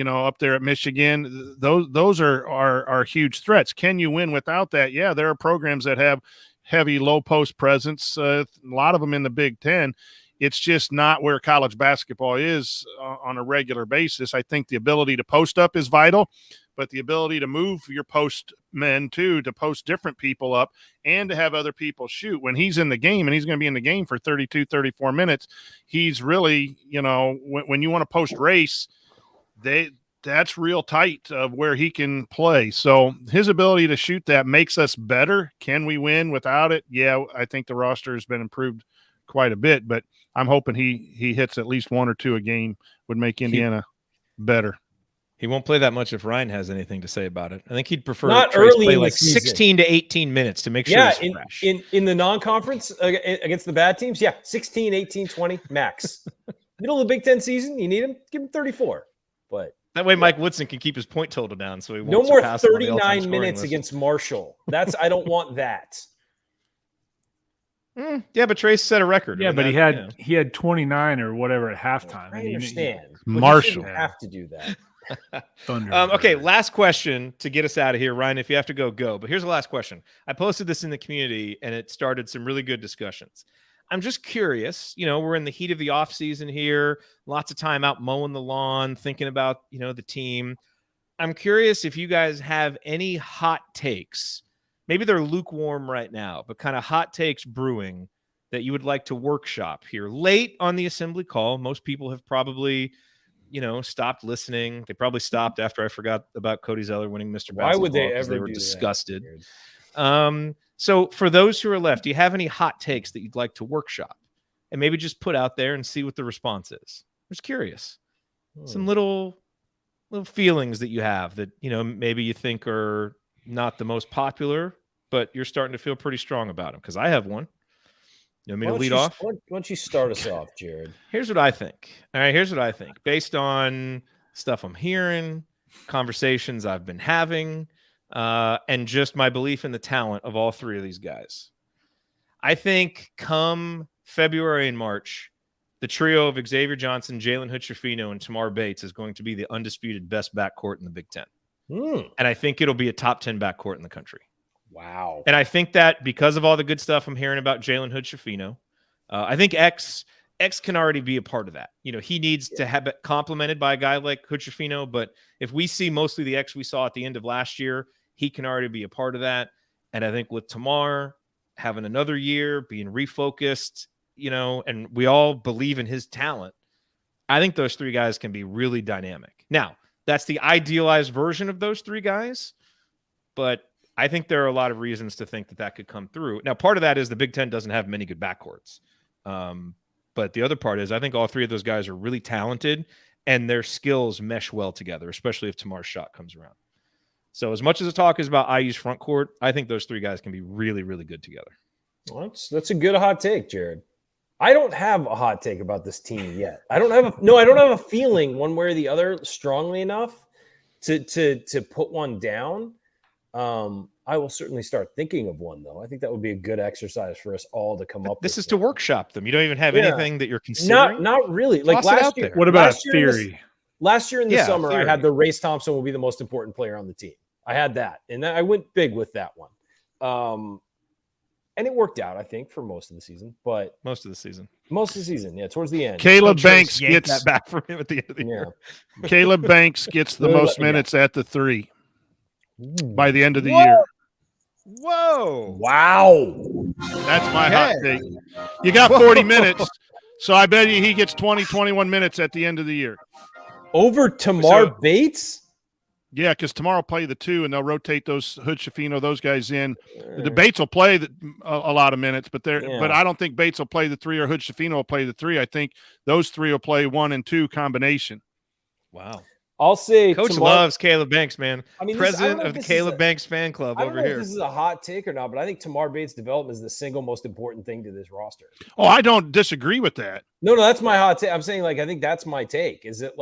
up there at Michigan. Those are huge threats. Can you win without that? Yeah, there are programs that have heavy low post presence, a lot of them in the Big Ten. It's just not where college basketball is on a regular basis. I think the ability to post up is vital, but the ability to move your post men too, to post different people up and to have other people shoot. When he's in the game, and he's going to be in the game for 32, 34 minutes, he's really, when you want to post race, that's real tight of where he can play. So his ability to shoot that makes us better. Can we win without it? Yeah, I think the roster has been improved quite a bit, but I'm hoping he hits at least 1 or 2 a game would make Indiana better. He won't play that much if Ryan has anything to say about it. I think he'd prefer not Trace early play in the 16 to 18 minutes to make sure he's fresh. In the non-conference against the bad teams, 16, 18, 20 max. Middle of the Big Ten season, you need him, give him 34. But that way Mike Woodson can keep his point total down so he won't no more surpass him on the 39 minutes against Marshall. I don't want that. Yeah, but Trace set a record. Yeah, but he had 29 or whatever at halftime. I understand. Marshall have to do that. Okay, last question to get us out of here. Ryan, if you have to go. But here's the last question. I posted this in the community, and it started some really good discussions. I'm just curious, we're in the heat of the offseason here, lots of time out mowing the lawn, thinking about, the team. I'm curious if you guys have any hot takes. Maybe they're lukewarm right now, but kind of hot takes brewing that you would like to workshop here late on the assembly call? Most people have probably, stopped listening. They probably stopped after I forgot about Cody Zeller winning Mr. Why would they Basketball because ever they were do that? disgusted. Weird. So for those who are left, do you have any hot takes that you'd like to workshop and maybe just put out there and see what the response is? I'm just curious. Some little feelings that you have that, maybe you think are not the most popular, but you're starting to feel pretty strong about them. Because I have one. You want me to lead off? Why don't you start us off, Jerod? Here's what I think. All right, here's what I think. Based on stuff I'm hearing, conversations I've been having, and just my belief in the talent of all three of these guys. I think come February and March, the trio of Xavier Johnson, Jalen Hood-Schifino, and Tamar Bates is going to be the undisputed best backcourt in the Big Ten. And I think it'll be a top 10 backcourt in the country. Wow. And I think that because of all the good stuff I'm hearing about Jalen Hood-Schifino, I think X can already be a part of that. He needs to have it complemented by a guy like Hood-Schifino, but if we see mostly the X we saw at the end of last year, he can already be a part of that. And I think with Tamar having another year, being refocused, and we all believe in his talent, I think those three guys can be really dynamic. Now, that's the idealized version of those three guys, but I think there are a lot of reasons to think that could come through. Now, part of that is the Big Ten doesn't have many good backcourts. But the other part is I think all three of those guys are really talented and their skills mesh well together, especially if Tamar's shot comes around. So as much as the talk is about IU's front court, I think those three guys can be really, really good together. Well, that's a good hot take, Jerod. I don't have a hot take about this team yet. I don't have a feeling one way or the other strongly enough to put one down. I will certainly start thinking of one, though. I think that would be a good exercise for us all to come up with. This is to workshop them. You don't even have anything that you're considering? Not really. Like Toss it last out year. there. What about theory? Last year in the summer, theory. I had the Race Thompson will be the most important player on the team. I had that. And I went big with that one. And it worked out, I think, for most of the season. But most of the season, yeah, towards the end. Caleb Banks gets that back from him at the end of the year. Caleb Banks gets the most minutes at the 3 by the end of the year. Whoa! Wow! That's my hot take. You got 40 minutes, so I bet you he gets 20, 21 minutes at the end of the year. Over Tamar Bates? Yeah, because tomorrow will play the 2, and they'll rotate those Hood-Schifino, those guys in. The Bates will play a lot of minutes, but I don't think Bates will play the 3 or Hood-Schifino will play the 3. I think those 3 will play 1 and 2 combination. Wow. I'll say Coach loves Caleb Banks, man. I mean, president of the Caleb Banks fan club over here. I don't know if this is a hot take or not, but I think Tamar Bates' development is the single most important thing to this roster. Oh, I don't disagree with that. No, that's my hot take. I'm saying, I think that's my take. Is it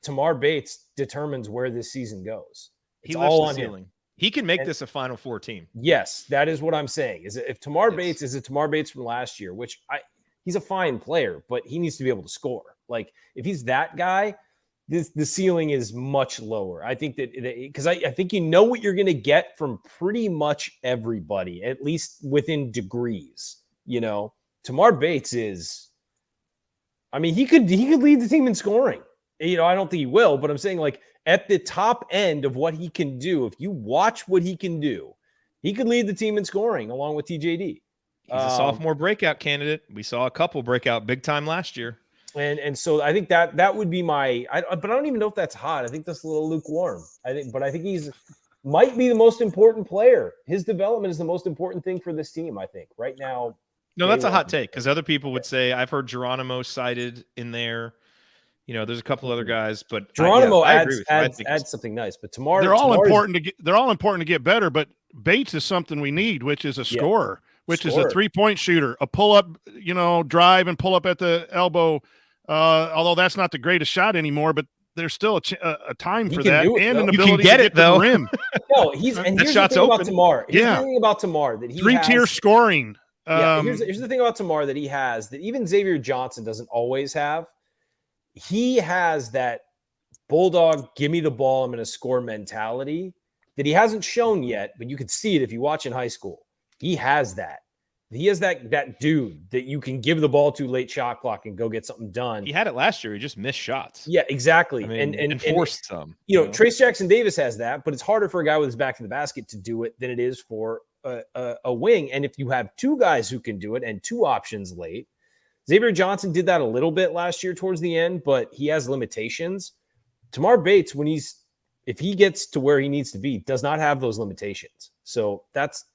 Tamar Bates determines where this season goes? It's all on him. He can make this a Final Four team. Yes, that is what I'm saying. Is if Tamar Bates is a Tamar Bates from last year, which he's a fine player, but he needs to be able to score. If he's that guy, the ceiling is much lower. I think that because I think what you're going to get from pretty much everybody, at least within degrees. Tamar Bates is. I mean, he could lead the team in scoring. I don't think he will, but I'm saying at the top end of what he can do, if you watch what he can do, he could lead the team in scoring along with TJD. He's a sophomore breakout candidate. We saw a couple breakout big time last year. And so I think that would be but I don't even know if that's hot. I think that's a little lukewarm. I think he's might be the most important player. His development is the most important thing for this team, I think, right now. No, that's a hot take because other people would say I've heard Geronimo cited in there. There's a couple other guys, but Geronimo adds something nice. But they're all important to get better. But Bates is something we need, which is a scorer, which is a 3-point shooter, a pull up, drive and pull up at the elbow. Although that's not the greatest shot anymore, but there's still a time for that and an ability to get to the rim. No, here's the thing about Tamar. Here's the thing about Tamar that he 3-tier scoring. Here's the thing about Tamar that he has that even Xavier Johnson doesn't always have. He has that bulldog, give me the ball, I'm going to score mentality that he hasn't shown yet, but you could see it if you watch in high school. He has that. He has that dude that you can give the ball to late shot clock and go get something done. He had it last year. He just missed shots. Yeah, exactly. And forced some. Trace Jackson Davis has that, but it's harder for a guy with his back to the basket to do it than it is for a wing. And if you have two guys who can do it and two options late, Xavier Johnson did that a little bit last year towards the end, but he has limitations. Tamar Bates, if he gets to where he needs to be, does not have those limitations. So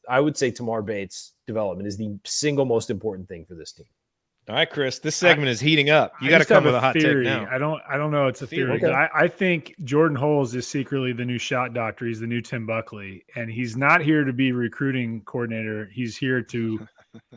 I would say Tamar Bates' development is the single most important thing for this team. All right, Chris, this segment is heating up. You got to come with a hot theory. take now. I don't know. It's a theory. Okay. I think Jordan Holes is secretly the new shot doctor. He's the new Tim Buckley, and he's not here to be recruiting coordinator. He's here to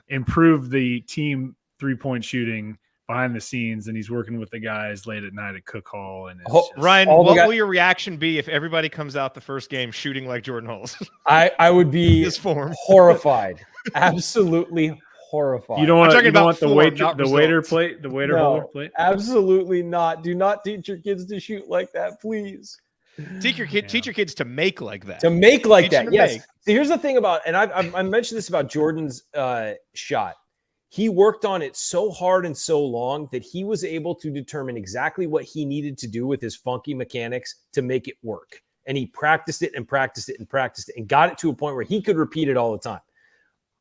improve the team 3-point shooting behind the scenes, and he's working with the guys late at night at Cook Hall. And Ryan, what will your reaction be if everybody comes out the first game shooting like Jordan Holes? I would be horrified. Absolutely horrified. You don't want the waiter plate. Holder plate. Absolutely not. Do not teach your kids to shoot like that, please. Teach your kids to make like that. Yes. See, here's the thing about, and I mentioned this about Jordan's shot. He worked on it so hard and so long that he was able to determine exactly what he needed to do with his funky mechanics to make it work. And he practiced it and practiced it and practiced it and got it to a point where he could repeat it all the time.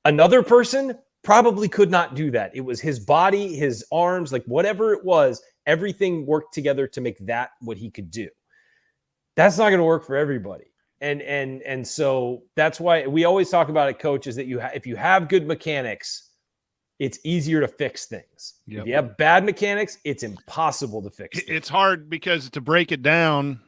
Another person probably could not do that. It was his body, his arms, like whatever it was, everything worked together to make that what he could do. That's not going to work for everybody. And so that's why we always talk about it, coaches, that if you have good mechanics, it's easier to fix things. If you have bad mechanics, it's impossible to fix things. It's hard because to break it down,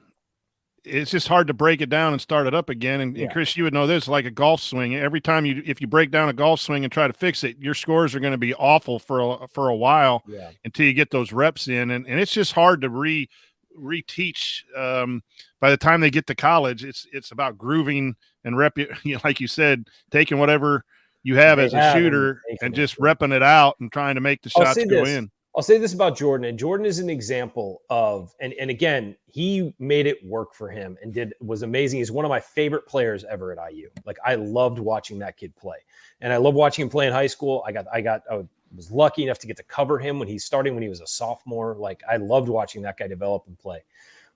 it's just hard to break it down and start it up again. And Chris, you would know this, like a golf swing. Every time if you break down a golf swing and try to fix it, your scores are going to be awful for a while until you get those reps in. And it's just hard to reteach. By the time they get to college, it's about grooving and like you said, taking whatever you have as a shooter and just repping it out and trying to make the shots go in. I'll say this about Jordan, and Jordan is an example of, and again, he made it work for him and was amazing. He's one of my favorite players ever at IU. Like, I loved watching that kid play, and I love watching him play in high school. I was lucky enough to get to cover him when he was a sophomore. Like, I loved watching that guy develop and play.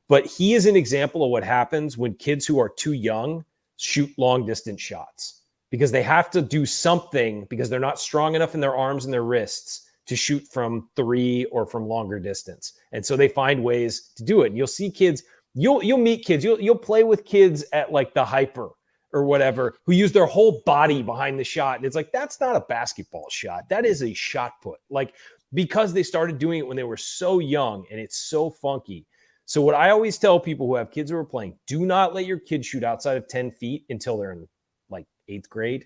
But he is an example of what happens when kids who are too young shoot long distance shots, because they have to do something because they're not strong enough in their arms and their wrists to shoot from 3 or from longer distance. And so they find ways to do it. And you'll see kids, you'll meet kids, you'll play with kids at like the Hyper or whatever, who use their whole body behind the shot. And it's like, that's not a basketball shot. That is a shot put. Like, because they started doing it when they were so young and it's so funky. So what I always tell people who have kids who are playing, do not let your kids shoot outside of 10 feet until they're in like 8th grade,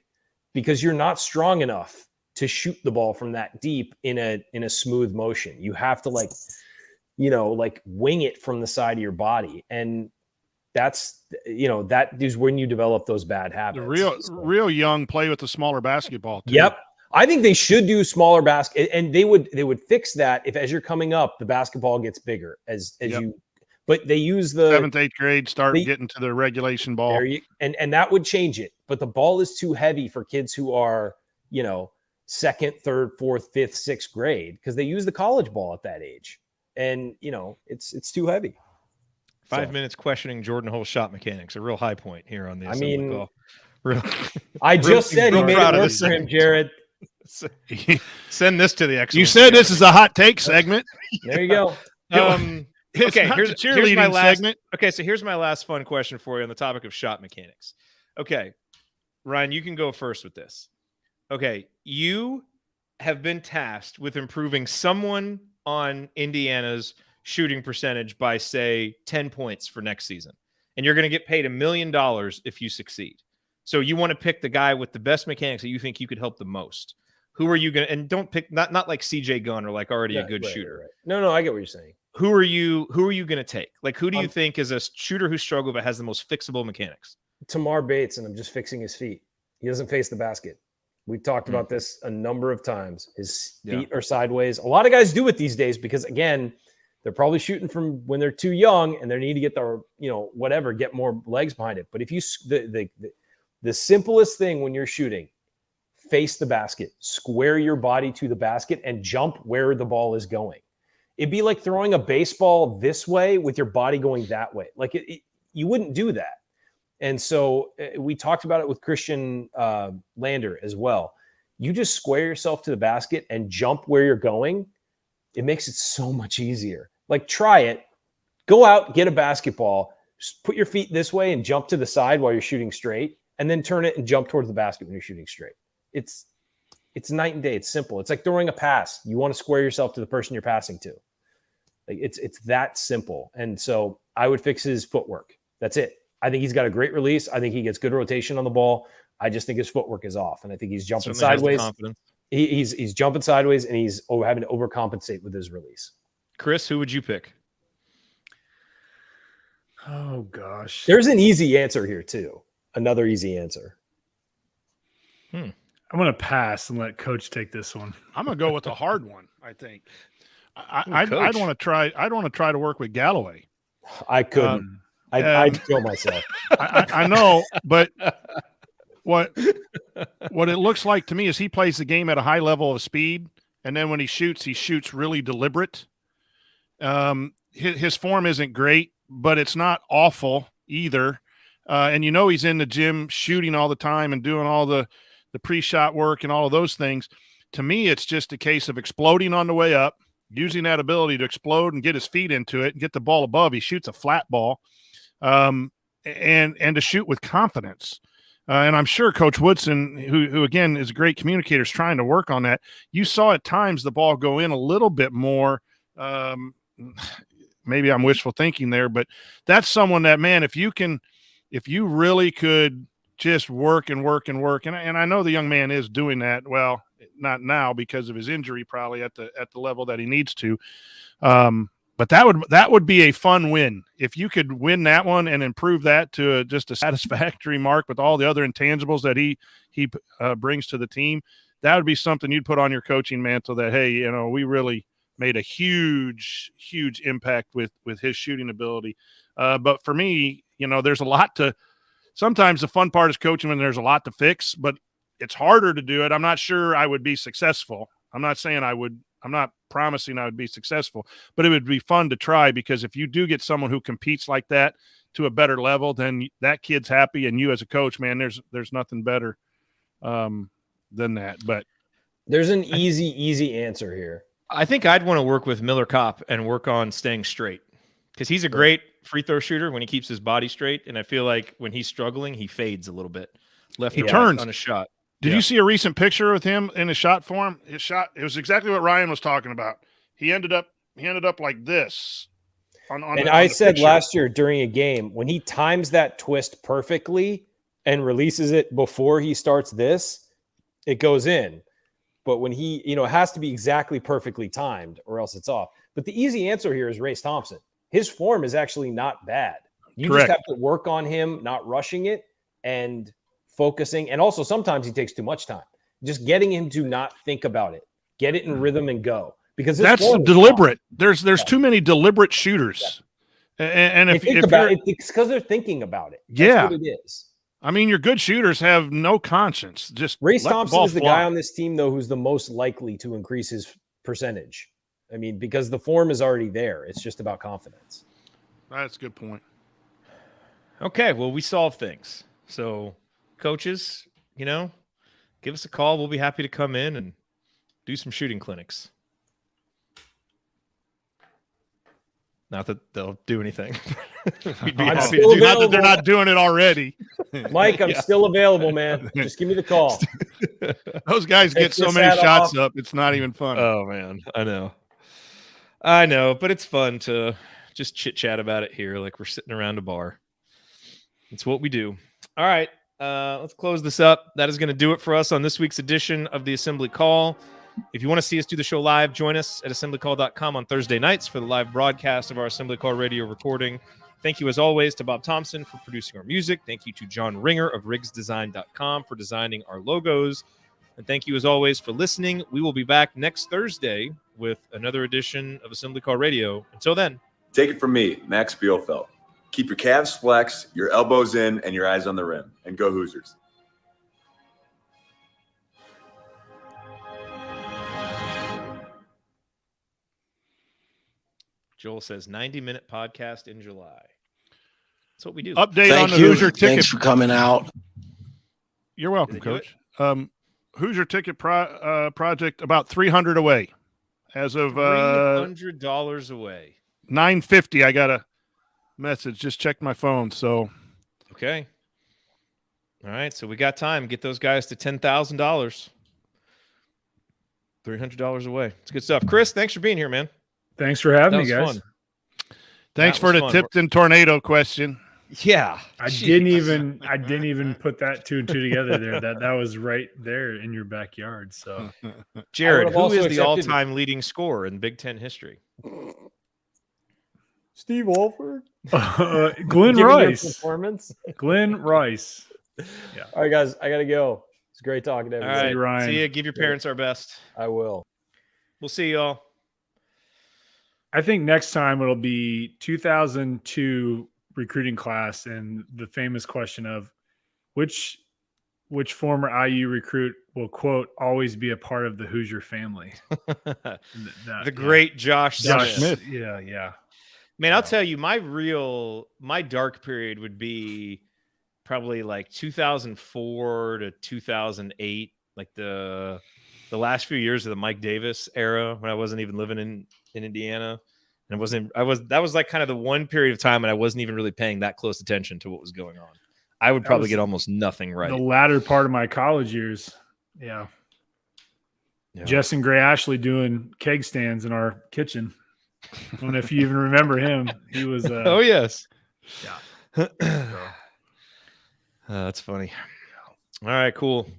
because you're not strong enough to shoot the ball from that deep in a smooth motion. You have to like wing it from the side of your body. And that is when you develop those bad habits. The real young play with the smaller basketball too. Yep. I think they should do smaller basket, and they would fix that if, as you're coming up, the basketball gets bigger but they use the 7th, 8th grade, getting to the regulation ball. And that would change it. But the ball is too heavy for kids who are, 2nd, 3rd, 4th, 5th, 6th grade, because they use the college ball at that age. And, it's too heavy. 5 minutes questioning Jordan Hole's shot mechanics, a real high point here on this. I mean, call. I just said he made it work for him, Jerod. Send this to the expert. You said this is a hot take segment. There you go. Okay, here's my last segment. Okay, so here's my last fun question for you on the topic of shot mechanics. Okay, Ryan, you can go first with this. Okay, you have been tasked with improving someone on Indiana's shooting percentage by, say, 10 points for next season, and you're going to get paid $1 million if you succeed. So you want to pick the guy with the best mechanics that you think you could help the most. Who are you going to, and don't pick, not like CJ Gunn or like already a good shooter. Right. No, I get what you're saying. Who are you going to take? Like, who do you think is a shooter who struggled but has the most fixable mechanics? Tamar Bates, and I'm just fixing his feet. He doesn't face the basket. We've talked about this a number of times. His feet are sideways. A lot of guys do it these days because, again, they're probably shooting from when they're too young and they need to get their, get more legs behind it. But if you, the simplest thing when you're shooting, face the basket, square your body to the basket, and jump where the ball is going. It'd be like throwing a baseball this way with your body going that way. Like you wouldn't do that. And so we talked about it with Christian Lander as well. You just square yourself to the basket and jump where you're going. It makes it so much easier. Like, try it. Go out, get a basketball, just put your feet this way and jump to the side while you're shooting straight, and then turn it and jump towards the basket when you're shooting straight. It's night and day. It's simple. It's like throwing a pass. You want to square yourself to the person you're passing to. Like, it's that simple. And so I would fix his footwork. That's it. I think he's got a great release. I think he gets good rotation on the ball. I just think his footwork is off, and I think he's jumping sideways. He's jumping sideways, and he's having to overcompensate with his release. Chris, who would you pick? Oh gosh, there's an easy answer here too. Another easy answer. I'm gonna pass and let Coach take this one. I'm gonna go with a hard one. I think I'd want to try. I'd want to try to work with Galloway. I couldn't. I'd kill myself. I know, but what it looks like to me is he plays the game at a high level of speed, and then when he shoots really deliberate. His form isn't great, but it's not awful either. And he's in the gym shooting all the time and doing all the pre-shot work and all of those things. To me, it's just a case of exploding on the way up, using that ability to explode and get his feet into it and get the ball above. He shoots a flat ball, and to shoot with confidence. And I'm sure Coach Woodson, who again is a great communicator, is trying to work on that. You saw at times the ball go in a little bit more. Maybe I'm wishful thinking there, but that's someone that, man, if you really could just work and work and work, and I know the young man is doing that. Well, not now because of his injury, probably at the level that he needs to. But that would be a fun win if you could win that one and improve that to just a satisfactory mark with all the other intangibles that he brings to the team. That would be something you'd put on your coaching mantle. That, hey, we really made a huge impact with his shooting ability. But for me, there's a lot to. Sometimes the fun part is coaching when there's a lot to fix, but it's harder to do it. I'm not sure I would be successful. I'm not saying I would. I'm not promising I would be successful, but it would be fun to try, because if you do get someone who competes like that to a better level, then that kid's happy, and you as a coach, man, there's nothing better than that. But there's an easy answer here. I think I'd want to work with Miller Kopp and work on staying straight, because he's a great free throw shooter when he keeps his body straight, and I feel like when he's struggling, he fades a little bit. He turns on a shot. Did you see a recent picture with him in his shot form? His shot, it was exactly what Ryan was talking about. He ended up like this. I said last year during a game, when he times that twist perfectly and releases it before he starts this, it goes in. But when he, it has to be exactly perfectly timed or else it's off. But the easy answer here is Race Thompson. His form is actually not bad. You Correct. just have to work on him not rushing it and focusing. And also sometimes he takes too much time. Just getting him to not think about it. Get it in rhythm and go. Because that's deliberate. There's too many deliberate shooters. Yeah. And if it's because they're thinking about it. That's what it is. I mean, your good shooters have no conscience. Just Race Thompson is the guy on this team, though, who's the most likely to increase his percentage. I mean, because the form is already there. It's just about confidence. That's a good point. Okay, well, we solve things. So, coaches, give us a call. We'll be happy to come in and do some shooting clinics. Not that they'll do anything. We'd be happy to do. Not that they're not doing it already. Mike, I'm still available, man. Just give me the call. Those guys get so many shots up, it's not even fun. Oh, man. I know, but it's fun to just chit-chat about it here like we're sitting around a bar. It's what we do. All right, let's close this up. That is going to do it for us on this week's edition of the Assembly Call. If you want to see us do the show live, join us at assemblycall.com on Thursday nights for the live broadcast of our Assembly Call radio recording. Thank you, as always, to Bob Thompson for producing our music. Thank you to John Ringer of rigsdesign.com for designing our logos. And thank you, as always, for listening. We will be back next Thursday with another edition of Assembly Call Radio. Until then. Take it from me, Max Bielfeldt. Keep your calves flexed, your elbows in, and your eyes on the rim. And go Hoosiers. Joel says 90-minute podcast in July. That's what we do. Update on the Hoosier ticket. Thanks for coming out. You're welcome, Coach. Hoosier ticket project about 300 away as of $300 away. 9:50. I got a message. Just checked my phone. So okay. All right, so we got time. Get those guys to $10,000. $300 away. It's good stuff. Chris, thanks for being here, man. Thanks for having me, guys. Fun. Thanks for the Tipton tornado question. Yeah, I didn't even put that two and two together there. That was right there in your backyard. So, Jerod, who is the all-time leading scorer in Big Ten history? Steve Alford. Glenn Rice. Performance. Glenn Rice. Yeah. All right, guys, I gotta go. It's great talking to everybody. All right, see you, Ryan. See you. Give your parents our best. I will. We'll see y'all. I think next time it'll be 2002 recruiting class and the famous question of which former IU recruit will, quote, always be a part of the Hoosier family. The great Josh Smith. Yeah. Man, I'll tell you, my dark period would be probably like 2004 to 2008, like the last few years of the Mike Davis era when I wasn't even living in Indiana. And that was like kind of the one period of time when I wasn't even really paying that close attention to what was going on. I would probably get almost nothing right. The latter part of my college years. Yeah. Jess and Gray Ashley doing keg stands in our kitchen. I don't know if you even remember him. He was oh yes. Yeah. That's funny. All right, cool.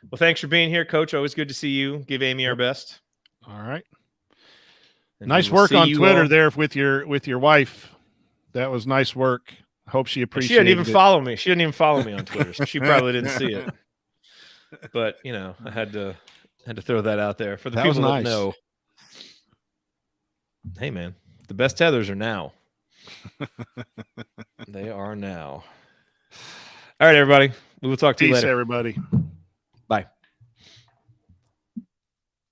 Well, thanks for being here, Coach. Always good to see you. Give Amy our best. All right. And nice we'll work see on you Twitter all. there with your wife. That was nice work. Hope she And appreciated she didn't even it. follow me. She didn't even follow me on Twitter, so she probably didn't see it. But I had to throw that out there for the That was people nice. that know. Hey, man, the best tethers are now. They are now. All right, everybody. We will talk to you Peace, later. everybody.